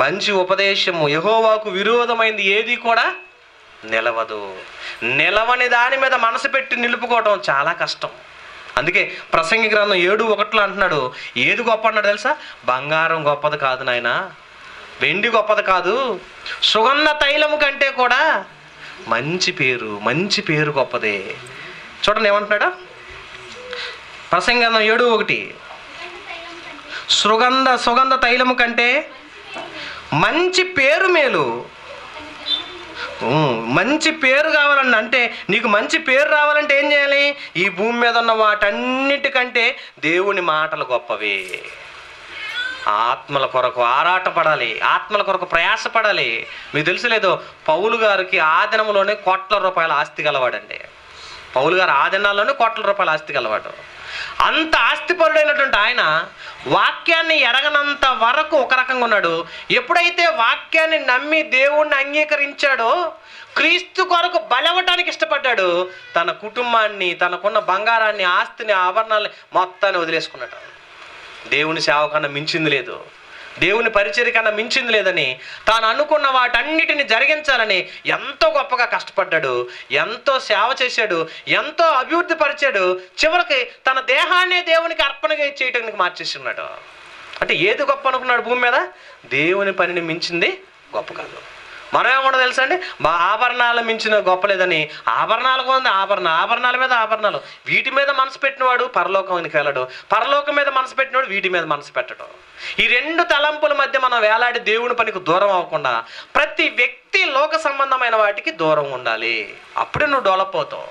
మంచి ఉపదేశము యెహోవాకు విరోధమైంది ఏది కూడా నిలవదు. నిలవని దాని మీద మనసు పెట్టి నిలుపుకోవడం చాలా కష్టం. అందుకే ప్రసంగి గ్రంథం 7:1 అంటున్నాడు, ఏది గొప్ప అన్నాడు తెలుసా? బంగారం గొప్పది కాదు నాయన, వెండి గొప్పది కాదు, సుగంధ తైలము కంటే కూడా మంచి పేరు గొప్పదే. చూడండి ఏమంటున్నాడు ప్రసంగి గ్రంథం 7:1, సుగంధ తైలము కంటే మంచి పేరు మేలు. మంచి పేరు కావాలండి, అంటే నీకు మంచి పేరు రావాలంటే ఏం చేయాలి? ఈ భూమి మీద ఉన్న వాటన్నిటికంటే దేవుని మాటలు గొప్పవి. ఆత్మల కొరకు ఆరాటపడాలి, ఆత్మల కొరకు ప్రయాసపడాలి. మీకు తెలుసు లేదో, పౌలు గారికి ఆ దినంలోనే కోట్ల రూపాయల ఆస్తి గలవాడండి. పౌలు గారు ఆ దినాల్లోనే కోట్ల రూపాయల ఆస్తి గలవాడు. అంత ఆస్తిపరుడైనటువంటి ఆయన వాక్యాన్ని ఎరగనంత వరకు ఒక రకంగా ఉన్నాడు. ఎప్పుడైతే వాక్యాన్ని నమ్మి దేవుణ్ణి అంగీకరించాడో, క్రీస్తు కొరకు బలవటానికి ఇష్టపడ్డాడు, తన కుటుంబాన్ని, తనకున్న బంగారాన్ని, ఆస్తిని, ఆభరణాలని మొత్తాన్ని వదిలేసుకున్నాడు. దేవుని సేవ కన్నా మించింది లేదు, దేవుని పరిచర్య కన్నా మించింది లేదని, తాను అనుకున్న వాటన్నిటిని జరిగించాలని ఎంతో గొప్పగా కష్టపడ్డాడు, ఎంతో సేవ చేశాడు, ఎంతో అభివృద్ధి పరిచాడు. చివరికి తన దేహాన్నే దేవునికి అర్పణగా చేయటానికి మార్చేసి ఉన్నాడు. అంటే ఏది గొప్ప అనుకున్నాడు భూమి మీద? దేవుని పనిని మించింది గొప్ప కాదు. మనం ఏమన్నా తెలుసా అండి, మా ఆభరణాలు మించిన గొప్పలేదని ఆభరణాలు కొంది, ఆభరణాల మీద ఆభరణాలు, వీటి మీద మనసు పెట్టినవాడు పరలోకానికి వెళ్ళడు, పరలోకం మీద మనసు పెట్టినవాడు వీటి మీద మనసు పెట్టడం. ఈ రెండు తలంపుల మధ్య మనం వేలాడి దేవుని పనికి దూరం అవ్వకుండా ప్రతి వ్యక్తి లోక సంబంధమైన వాటికి దూరం ఉండాలి. అప్పుడే నువ్వు డెవలప్ అవుతావు.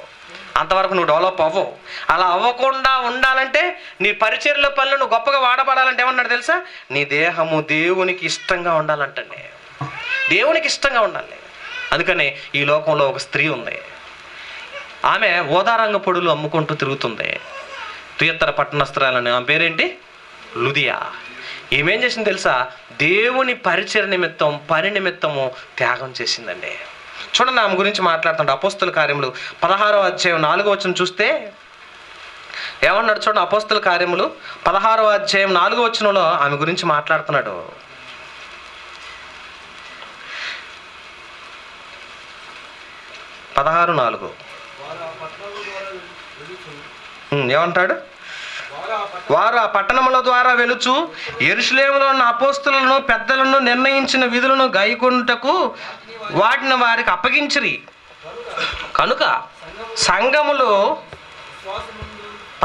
అంతవరకు నువ్వు డెవలప్ అవ్వవు. అలా అవ్వకుండా ఉండాలంటే, నీ పరిచర్యల పనులు నువ్వు గొప్పగా వాడబడాలంటే ఏమన్నాడు తెలుసా? నీ దేహము దేవునికి ఇష్టంగా ఉండాలంటండి, దేవునికి ఇష్టంగా ఉండాలి. అందుకనే ఈ లోకంలో ఒక స్త్రీ ఉంది, ఆమె ఓదారంగ పొడులు అమ్ముకుంటూ తిరుగుతుంది. తుయత్తర పట్టణస్త్రాలని, ఆమె పేరేంటి? లుదియా. ఏమేం చేసింది తెలుసా? దేవుని పరిచర్య నిమిత్తం, పని నిమిత్తము త్యాగం చేసిందండి. చూడండి ఆమె గురించి మాట్లాడుతుంటే అపోస్తుల కార్యములు 16వ అధ్యాయం 4వ వచనం చూస్తే ఏమన్నాడు చూడండి. అపోస్తుల కార్యములు 16వ అధ్యాయం 4వ వచనంలో ఆమె గురించి మాట్లాడుతున్నాడు. 16:4 ఏమంటాడు? వారు ఆ పట్టణముల ద్వారా వెలుచు యెరూషలేములో ఉన్న అపోస్తులను పెద్దలను నిర్ణయించిన విధులను గైకొనుటకు వాటిని వారికి అప్పగించిరి. కనుక సంఘములో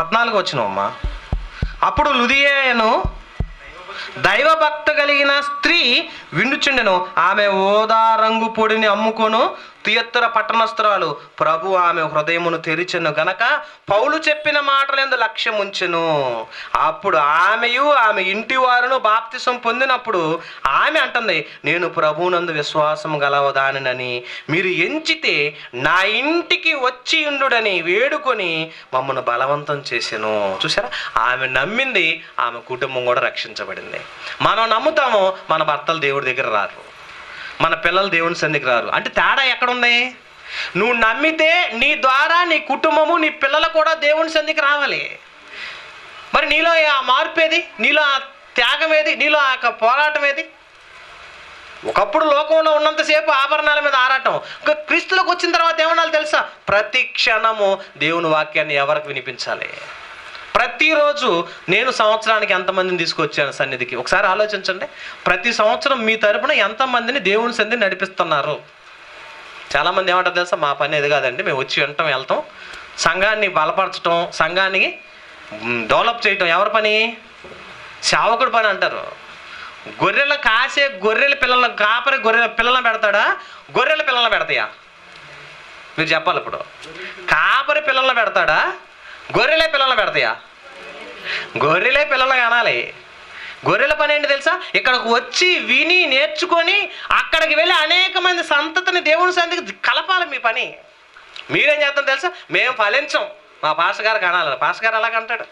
14 వచనమ్మా, అప్పుడు లుదియను దైవభక్త కలిగిన స్త్రీ విండుచుండెను. ఆమె ఓదా రంగు పొడిని అమ్ముకొను తుయత్తర పట్టణస్థురాలు. ప్రభు ఆమె హృదయమును తెరిచెను గనక పౌలు చెప్పిన మాటలందు లక్ష్యం ఉంచెను. అప్పుడు ఆమెయు ఆమె ఇంటి వారును బాప్తిసం పొందినప్పుడు ఆమె అంటుంది, నేను ప్రభువునందు విశ్వాసం గలవదానని మీరు ఎంచితే నా ఇంటికి వచ్చి ఉండుడని వేడుకొని మమ్మల్ని బలవంతం చేసెను. చూసారా, ఆమె నమ్మింది, ఆమె కుటుంబం కూడా రక్షించబడింది. మనం నమ్ముతాము, మన భర్తలు దేవుడి దగ్గర రారు, మన పిల్లలు దేవుని సన్నిధికి రారు. అంటే తేడా ఎక్కడుంది? నువ్వు నమ్మితే నీ ద్వారా నీ కుటుంబము, నీ పిల్లలు కూడా దేవుని సన్నిధికి రావాలి. మరి నీలో ఆ మార్పు ఏది? నీలో ఆ త్యాగం ఏది? నీలో ఆ పోరాటం ఏది? ఒకప్పుడు లోకంలో ఉన్నంతసేపు ఆభరణాల మీద ఆరాటం, క్రీస్తులోకి వచ్చిన తర్వాత ఏమన్నా తెలుసా? ప్రతి క్షణము దేవుని వాక్యాన్ని ఎవరికి వినిపించాలి. ప్రతిరోజు నేను సంవత్సరానికి ఎంతమందిని తీసుకొచ్చాను సన్నిధికి? ఒకసారి ఆలోచించండి. ప్రతి సంవత్సరం మీ తరపున ఎంతమందిని దేవుని సన్నిధిని నడిపిస్తున్నారు? చాలామంది ఏమంటారు తెలుసా? మా పని ఇది కాదండి, మేము వచ్చి వింటాం, వెళ్తాం. సంఘాన్ని బలపరచడం, సంఘాన్ని డెవలప్ చేయటం ఎవరి పని? సేవకుడి పని అంటారు. గొర్రెలు కాసే గొర్రెల పిల్లల కాపరి గొర్రెల పిల్లలను పెడతాడా? గొర్రెల పిల్లలను పెడతాయా? మీరు చెప్పాలి. ఇప్పుడు కాపరి పిల్లలను పెడతాడా? గొర్రెలే పిల్లలను పెడతాయా? గొర్రెలే పిల్లలు కానాలి. గొర్రెల పని ఏంటి తెలుసా? ఇక్కడికి వచ్చి విని నేర్చుకొని అక్కడికి వెళ్ళి అనేక మంది సంతతిని దేవుని సన్నిధికి కలపాలి. మీ పని. మీరేం చేస్తాం తెలుసా? మేము ఫలించం, మా పాస్టర్ గారు కనాలి. పాస్టర్ గారు అలాగంటాడు.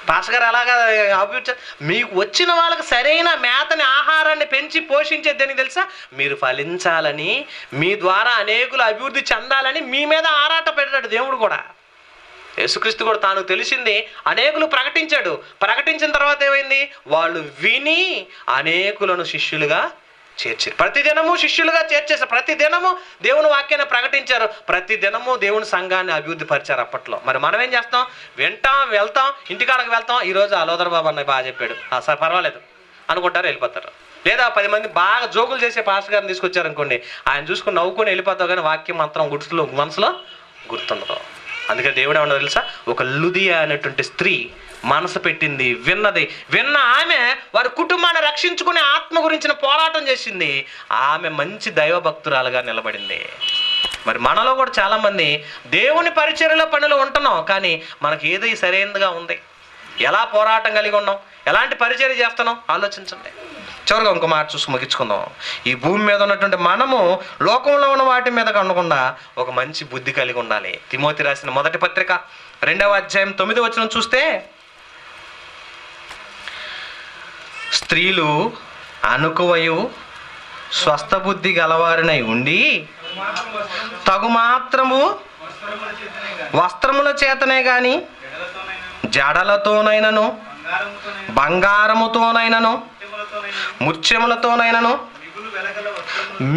పాస్టర్ గారు అలాగా అభివృద్ధి, మీకు వచ్చిన వాళ్ళకి సరైన మేతని ఆహారాన్ని పెంచి పోషించేది దేనికి తెలుసా? మీరు ఫలించాలని, మీ ద్వారా అనేకులు అభివృద్ధి చెందాలని మీ మీద ఆరాట పెట్టాడు దేవుడు కూడా. యేసుక్రీస్తు కూడా తాను తెలిసింది అనేకులు ప్రకటించాడు. ప్రకటించిన తర్వాత ఏమైంది? వాళ్ళు విని అనేకులను శిష్యులుగా చేర్చారు. ప్రతిదినము శిష్యులుగా చేర్చేశారు. ప్రతిదినము దేవుని వాక్యాన్ని ప్రకటించారు. ప్రతిదినము దేవుని సంఘాన్ని అభివృద్ధి పరిచారు అప్పట్లో. మరి మనం ఏం చేస్తాం? వింటాం, వెళ్తాం, ఇంటికాడకు వెళ్తాం. ఈరోజు అలోదర్ బాబు అన్నయ్య బాగా చెప్పాడు, సార్ పర్వాలేదు అనుకుంటారు, వెళ్ళిపోతారు. లేదా 10 మంది బాగా జోకులు చేసే పాస్టర్ గారిని తీసుకొచ్చారనుకోండి, ఆయన చూసుకుని నవ్వుకొని వెళ్ళిపోతావు, కానీ వాక్యం మాత్రం మనసులో గుర్తుండదు. అందుకే దేవుడు ఏమన్నా తెలుసా? ఒక లుదియా అనేటువంటి స్త్రీ మనసు పెట్టింది, విన్న ఆమె వారి కుటుంబాన్ని రక్షించుకునే ఆత్మ గురించిన పోరాటం చేసింది. ఆమె మంచి దైవభక్తురాలుగా నిలబడింది. మరి మనలో కూడా చాలామంది దేవుని పరిచర్యలో పనిలో ఉంటున్నాం, కానీ మనకి ఏది సరైనదిగా ఉంది? ఎలా పోరాటం కలిగి ఉన్నాం? ఎలాంటి పరిచర్య చేస్తున్నాం? ఆలోచించండి. చివరిగా ఇంకో మాట చూసి ముగించుకుందాం. ఈ భూమి మీద ఉన్నటువంటి మనము లోకంలో ఉన్న వాటి మీద కాకుండా ఒక మంచి బుద్ధి కలిగి ఉండాలి. తిమోతి రాసిన మొదటి పత్రిక 2వ అధ్యాయం 9వ వచనం చూస్తే, స్త్రీలు అనుకువయు స్వస్థ బుద్ధి గలవారినై ఉండి తగుమాత్రము వస్త్రముల చేతనే గాని జడలతోనైనను బంగారముతోనైనను ముత్యములతోనైనను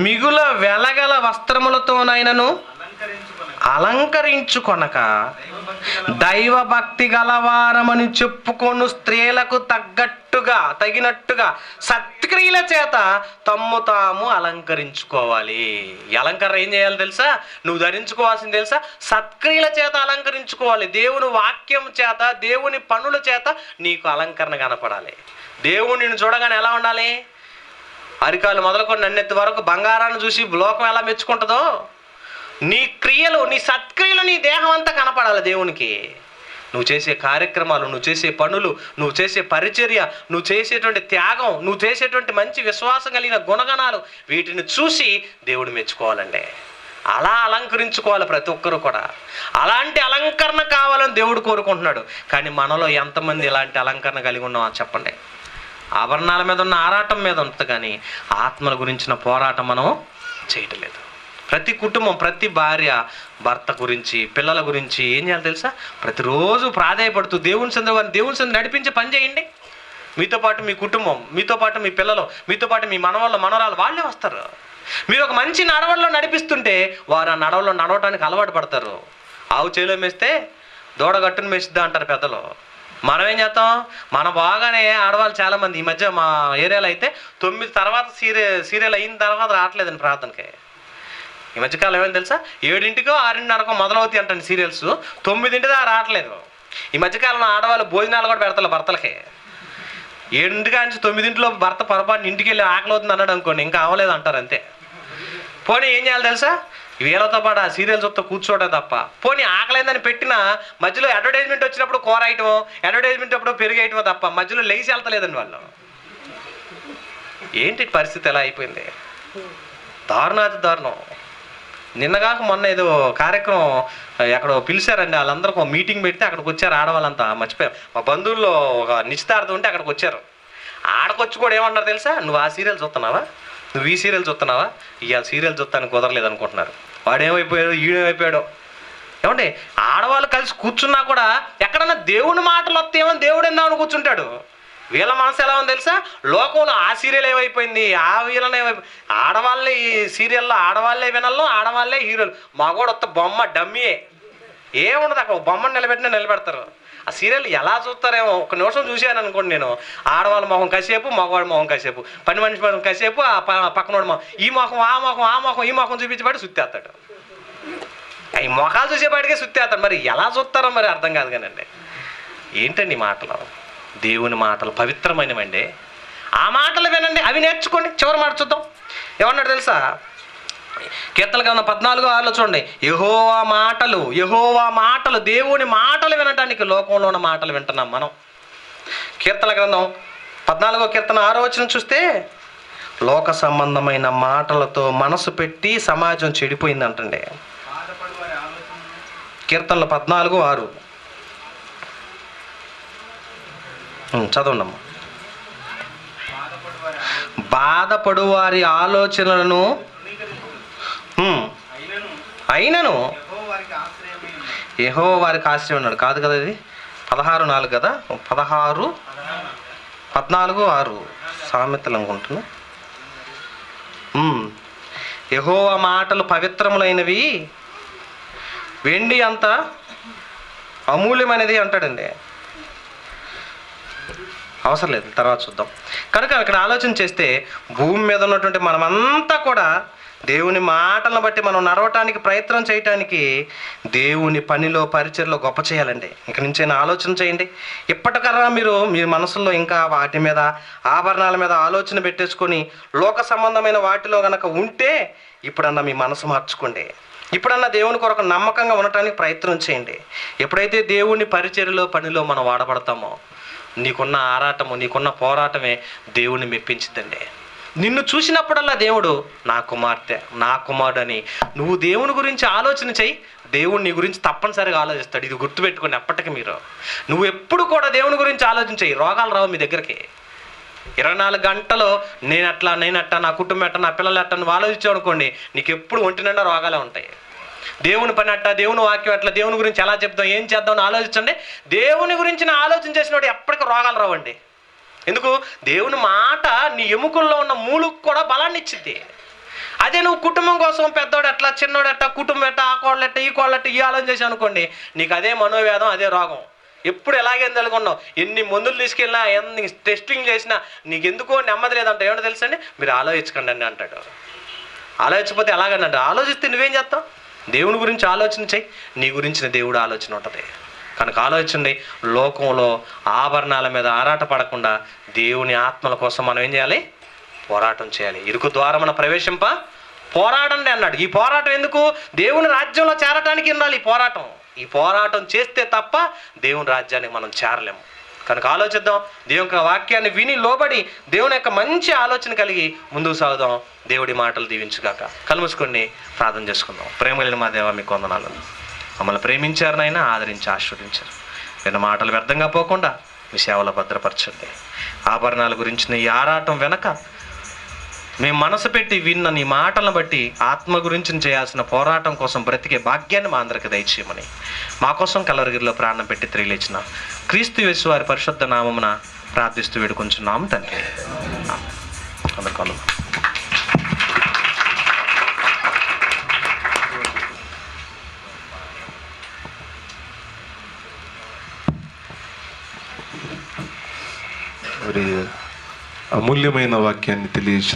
మిగుల వెలగల వస్త్రములతోనైనను అలంకరించుకొనక దైవభక్తి గలవారమని చెప్పుకొను స్త్రీలకు తగినట్టుగా సత్క్రియల చేత తమ్ము తాము అలంకరించుకోవాలి. ఈ అలంకరణ ఏం చేయాలి తెలుసా? నువ్వు ధరించుకోవాల్సింది తెలుసా? సత్క్రియల చేత అలంకరించుకోవాలి. దేవుని వాక్యం చేత, దేవుని పనుల చేత నీకు అలంకరణ కనపడాలి. దేవుని చూడగానే ఎలా ఉండాలి? అరికాలు మొదలుకొని నన్నెత్తి వరకు బంగారాన్ని చూసి లోకం ఎలా మెచ్చుకుంటుందో, నీ క్రియలు, నీ సత్క్రియలు, నీ దేహం అంతా కనపడాలి దేవునికి. నువ్వు చేసే కార్యక్రమాలు, నువ్వు చేసే పనులు, నువ్వు చేసే పరిచర్య, నువ్వు చేసేటువంటి త్యాగం, నువ్వు చేసేటువంటి మంచి విశ్వాసం కలిగిన గుణగణాలు, వీటిని చూసి దేవుడు మెచ్చుకోవాలండి. అలా అలంకరించుకోవాలి ప్రతి ఒక్కరు కూడా. అలాంటి అలంకరణ కావాలని దేవుడు కోరుకుంటున్నాడు. కానీ మనలో ఎంతమంది ఇలాంటి అలంకరణ కలిగి ఉన్నామో చెప్పండి. ఆభరణాల మీద ఉన్న ఆరాటం మీద ఉంటుంది, కానీ ఆత్మల గురించిన పోరాటం మనం చేయటం లేదు. ప్రతి కుటుంబం, ప్రతి భార్య భర్త గురించి, పిల్లల గురించి ఏం చేయాలి తెలుసా? ప్రతిరోజు ప్రాధాయపడుతూ దేవుని సందు నడిపించే పని చేయండి. మీతో పాటు మీ కుటుంబం, మీతో పాటు మీ పిల్లలు, మీతో పాటు మీ మనవాళ్ళు మనవరాలు వాళ్ళే వస్తారు. మీరు ఒక మంచి నడవల్లో నడిపిస్తుంటే వారు ఆ నడవలో నడవటానికి అలవాటు పడతారు. ఆవు చేలో మేస్తే దూడ గట్టును మేసిద్దా అంటారు పెద్దలు. మనం ఏం చేస్తాం? మనం బాగానే ఆడవాళ్ళు చాలామంది ఈ మధ్య మా ఏరియాలో అయితే 9 తర్వాత సీరియల్ అయిన తర్వాత రావట్లేదండి ప్రార్థనకి. ఈ మధ్యకాలం ఏమైంది తెలుసా? 7ంటికో 6ంటికో మొదలవుతాయి అంటండి సీరియల్స్. 9 దాకా రావట్లేదు. ఈ మధ్యకాలంలో ఆడవాళ్ళు భోజనాలు కూడా పెడతారు భర్తలకి. 7 నుంచి 9 భర్త పొరపాటున ఇంటికి వెళ్ళి ఆకలి అవుతుంది అన్నాడు అనుకోండి, ఇంకా అవ్వలేదు అంటారు అంతే. పోనీ ఏం చేయాలి తెలుసా? వీళ్ళతో పాటు ఆ సీరియల్ చూస్తే కూర్చోవడం తప్ప. పోనీ ఆకలేదని పెట్టిన మధ్యలో అడ్వర్టైజ్మెంట్ వచ్చినప్పుడు కూర ఐటమో, అడ్వర్టైజ్మెంట్ అప్పుడు పెరుగు ఐటమో తప్ప మధ్యలో లేచి వెళ్తలేదండి వాళ్ళు. ఏంటి పరిస్థితి ఎలా అయిపోయింది? దారుణాతి దారుణం. నిన్నగాక మొన్న ఏదో కార్యక్రమం ఎక్కడో పిలిచారండి, వాళ్ళందరూ ఒక మీటింగ్ పెడితే అక్కడికి వచ్చారు ఆడవాళ్ళంతా. మర్చిపోయారు, మా బంధువుల్లో ఒక నిశ్చితార్థం ఉంటే అక్కడికి వచ్చారు. ఆడకొచ్చి కూడా ఏమన్నారు తెలుసా? నువ్వు ఆ సీరియల్ చూస్తున్నావా, నువ్వు ఈ సీరియల్ చూస్తున్నావా, ఇవాళ సీరియల్ చూస్తానికి కుదరలేదు అనుకుంటున్నారు. వాడేమైపోయాడు, ఈడేమైపోయాడు. ఏమంటే ఆడవాళ్ళు కలిసి కూర్చున్నా కూడా ఎక్కడన్నా దేవుని మాటలు వస్తేమని దేవుడు ఎందామని కూర్చుంటాడు. వీళ్ళ మనసు ఎలా ఉంది తెలుసా? లోకంలో ఆ సీరియల్ ఏమైపోయింది, ఆ వీళ్ళని ఆడవాళ్ళే ఈ సీరియల్లో ఆడవాళ్ళే వినల్లో, ఆడవాళ్ళే హీరోలు. మగవాడు వస్తే బొమ్మ డమ్మీయే, ఏముండదు. అక్కడ బొమ్మను నిలబెడతారు. ఆ సీరియల్ ఎలా చూస్తారేమో. ఒక నిమిషం చూశాను అనుకోండి నేను, ఆడవాళ్ళ మొహం కాసేపు, మగవాడి మొహం కాసేపు, పని మనిషి మొహం కాసేపు, ఆ పక్కనోడి మొహం, ఈ మొహం ఆ మొహం ఈ మొహం చూపించేపాటి సుత్తేస్తాడు. ఈ మొఖాలు చూసేపాటికే సుత్తేస్తాడు. మరి ఎలా చూస్తారో మరి అర్థం కాదు కానండి. ఏంటండి మాటలు? దేవుని మాటలు పవిత్రమైనవండి. ఆ మాటలు వినండి, అవి నేర్చుకోండి. చివరి మాట చూద్దాం. ఏమన్నాడు తెలుసా? కీర్తన గ్రంథం 14:6 చూడండి. యెహోవా మాటలు, దేవుని మాటలు వినటానికి లోకంలో ఉన్న మాటలు వింటున్నాం మనం. కీర్తన గ్రంథం 14వ కీర్తన 6వ వచనం చూస్తే, లోక సంబంధమైన మాటలతో మనసు పెట్టి సమాజం చెడిపోయిందంటండి. కీర్తనలు 14:6. చదవండమ్మా. బాధపడు వారి ఆలోచనలను అయినను యెహోవా వారికి ఆశ్రయం ఉన్నాడు. కాదు కదా, ఇది 16:4 కదా, 14:6 సామెతలు అనుకుంటున్నా. యెహోవా మాటలు పవిత్రములైనవి, వెండి అంత అమూల్యమైనది అంటాడండి. అవసరం లేదు, తర్వాత చూద్దాం. కనుక ఇక్కడ ఆలోచన చేస్తే భూమి మీద ఉన్నటువంటి మనమంతా కూడా దేవుని మాటలను బట్టి మనం నడవటానికి ప్రయత్నం చేయటానికి దేవుని పనిలో పరిచర్లో గొప్ప చేయాలండి. ఇక నుంచి ఆలోచన చేయండి. ఇప్పటికన్నా మీ మనసులో ఇంకా వాటి మీద, ఆభరణాల మీద ఆలోచన పెట్టేసుకొని లోక సంబంధమైన వాటిలో కనుక ఉంటే ఇప్పుడన్నా మీ మనసు మార్చుకోండి. ఇప్పుడన్నా దేవుని కొరకు నమ్మకంగా ఉండటానికి ప్రయత్నం చేయండి. ఎప్పుడైతే దేవుని పరిచర్యలో పనిలో మనం వాడబడతామో నీకున్న ఆరాటము, నీకున్న పోరాటమే దేవుని మెప్పించిందండి. నిన్ను చూసినప్పుడల్లా దేవుడు నా కుమార్తె, నా కుమారుడు అని నువ్వు దేవుని గురించి ఆలోచన చెయ్యి. దేవుడు నీ గురించి తప్పనిసరిగా ఆలోచిస్తాడు. ఇది గుర్తుపెట్టుకుని ఎప్పటికీ నువ్వు ఎప్పుడు కూడా దేవుని గురించి ఆలోచన చెయ్యి. రోగాలు రావు మీ దగ్గరికి. 24 గంటలు నేనట్లా, నా కుటుంబం ఎట్ట, నా పిల్లలు ఎట్ట నువ్వు ఆలోచించావు అనుకోండి, నీకు ఎప్పుడు ఒంటి నిండా రోగాలే ఉంటాయి. దేవుని పని అట్ట, దేవుని వాక్యం అట్లా, దేవుని గురించి ఎలా చెప్తాం, ఏం చేద్దాం అని ఆలోచించండి. దేవుని గురించి ఆలోచన చేసినప్పుడు ఎప్పటికీ రోగాలు రావండి. ఎందుకు? దేవుని మాట నీ ఎముకల్లో ఉన్న మూలుకు కూడా బలాన్ని ఇచ్చింది. అదే నువ్వు కుటుంబం కోసం పెద్దోడు ఎట్లా, చిన్నోడు ఎట్లా, కుటుంబం ఎట్ట, ఆ కోళ్ళెట్ట, ఈ కోళ్ళెట్ట, ఈ ఆలోచన చేసావు అనుకోండి, నీకు అదే మనోవేదం, అదే రోగం. ఎప్పుడు ఎలాగే తెలుగున్నావు, ఎన్ని మందులు తీసుకెళ్ళినా, ఎన్ని టెస్టింగ్ చేసినా నీకు ఎందుకో నెమ్మది లేదంట. ఏమన్నా తెలుసండి, మీరు ఆలోచించకండి అని అంటాడు. ఆలోచించకపోతే ఎలాగని అంటాడు. ఆలోచిస్తే నువ్వేం చేస్తావు? దేవుని గురించి ఆలోచన చెయ్యి, నీ గురించిన దేవుడు ఆలోచన ఉంటుంది. కనుక ఆలోచించండి. లోకంలో ఆభరణాల మీద ఆరాట పడకుండా దేవుని ఆత్మల కోసం మనం ఏం చేయాలి? పోరాటం చేయాలి. ఇరుకు ద్వారమున ప్రవేశింప పోరాడండి అన్నాడు. ఈ పోరాటం ఎందుకు? దేవుని రాజ్యంలో చేరటానికి ఉండాలి ఈ పోరాటం. ఈ పోరాటం చేస్తే తప్ప దేవుని రాజ్యానికి మనం చేరలేము. కనుక ఆలోచిద్దాం. దేవుని వాక్యాన్ని విని లోబడి దేవుని యొక్క మంచి ఆలోచన కలిగి ముందుకు సాగుదాం. దేవుడి మాటలు దీవించుగాక. కళ్ళు మూసుకొని ప్రార్థన చేసుకుందాం. ప్రేమ కలిగిన మా దేవా, మీకు వందనాలు. మమ్మల్ని ప్రేమించారు నాయన, ఆదరించి ఆశీర్వదించారు. విన్న మాటలు వ్యర్థంగా పోకుండా మీ సేవలో భద్రపరచండి. ఆభరణాల గురించిన ఈ ఆరాటం వెనక మేము మనసు పెట్టి విన్న నీ మాటలను బట్టి ఆత్మ గురించి చేయాల్సిన పోరాటం కోసం బ్రతికే భాగ్యాన్ని మా అందరికి దయచేయమని మా కోసం కలవరగిరిలో ప్రాణం పెట్టి తిరిగిలేచిన క్రీస్తు యేసు వారి పరిశుద్ధ నామమున ప్రార్థిస్తూ వేడుకొంచున్నాము తండ్రి. అందరికీ అమూల్యమైన వాక్యాన్ని తెలియజేసి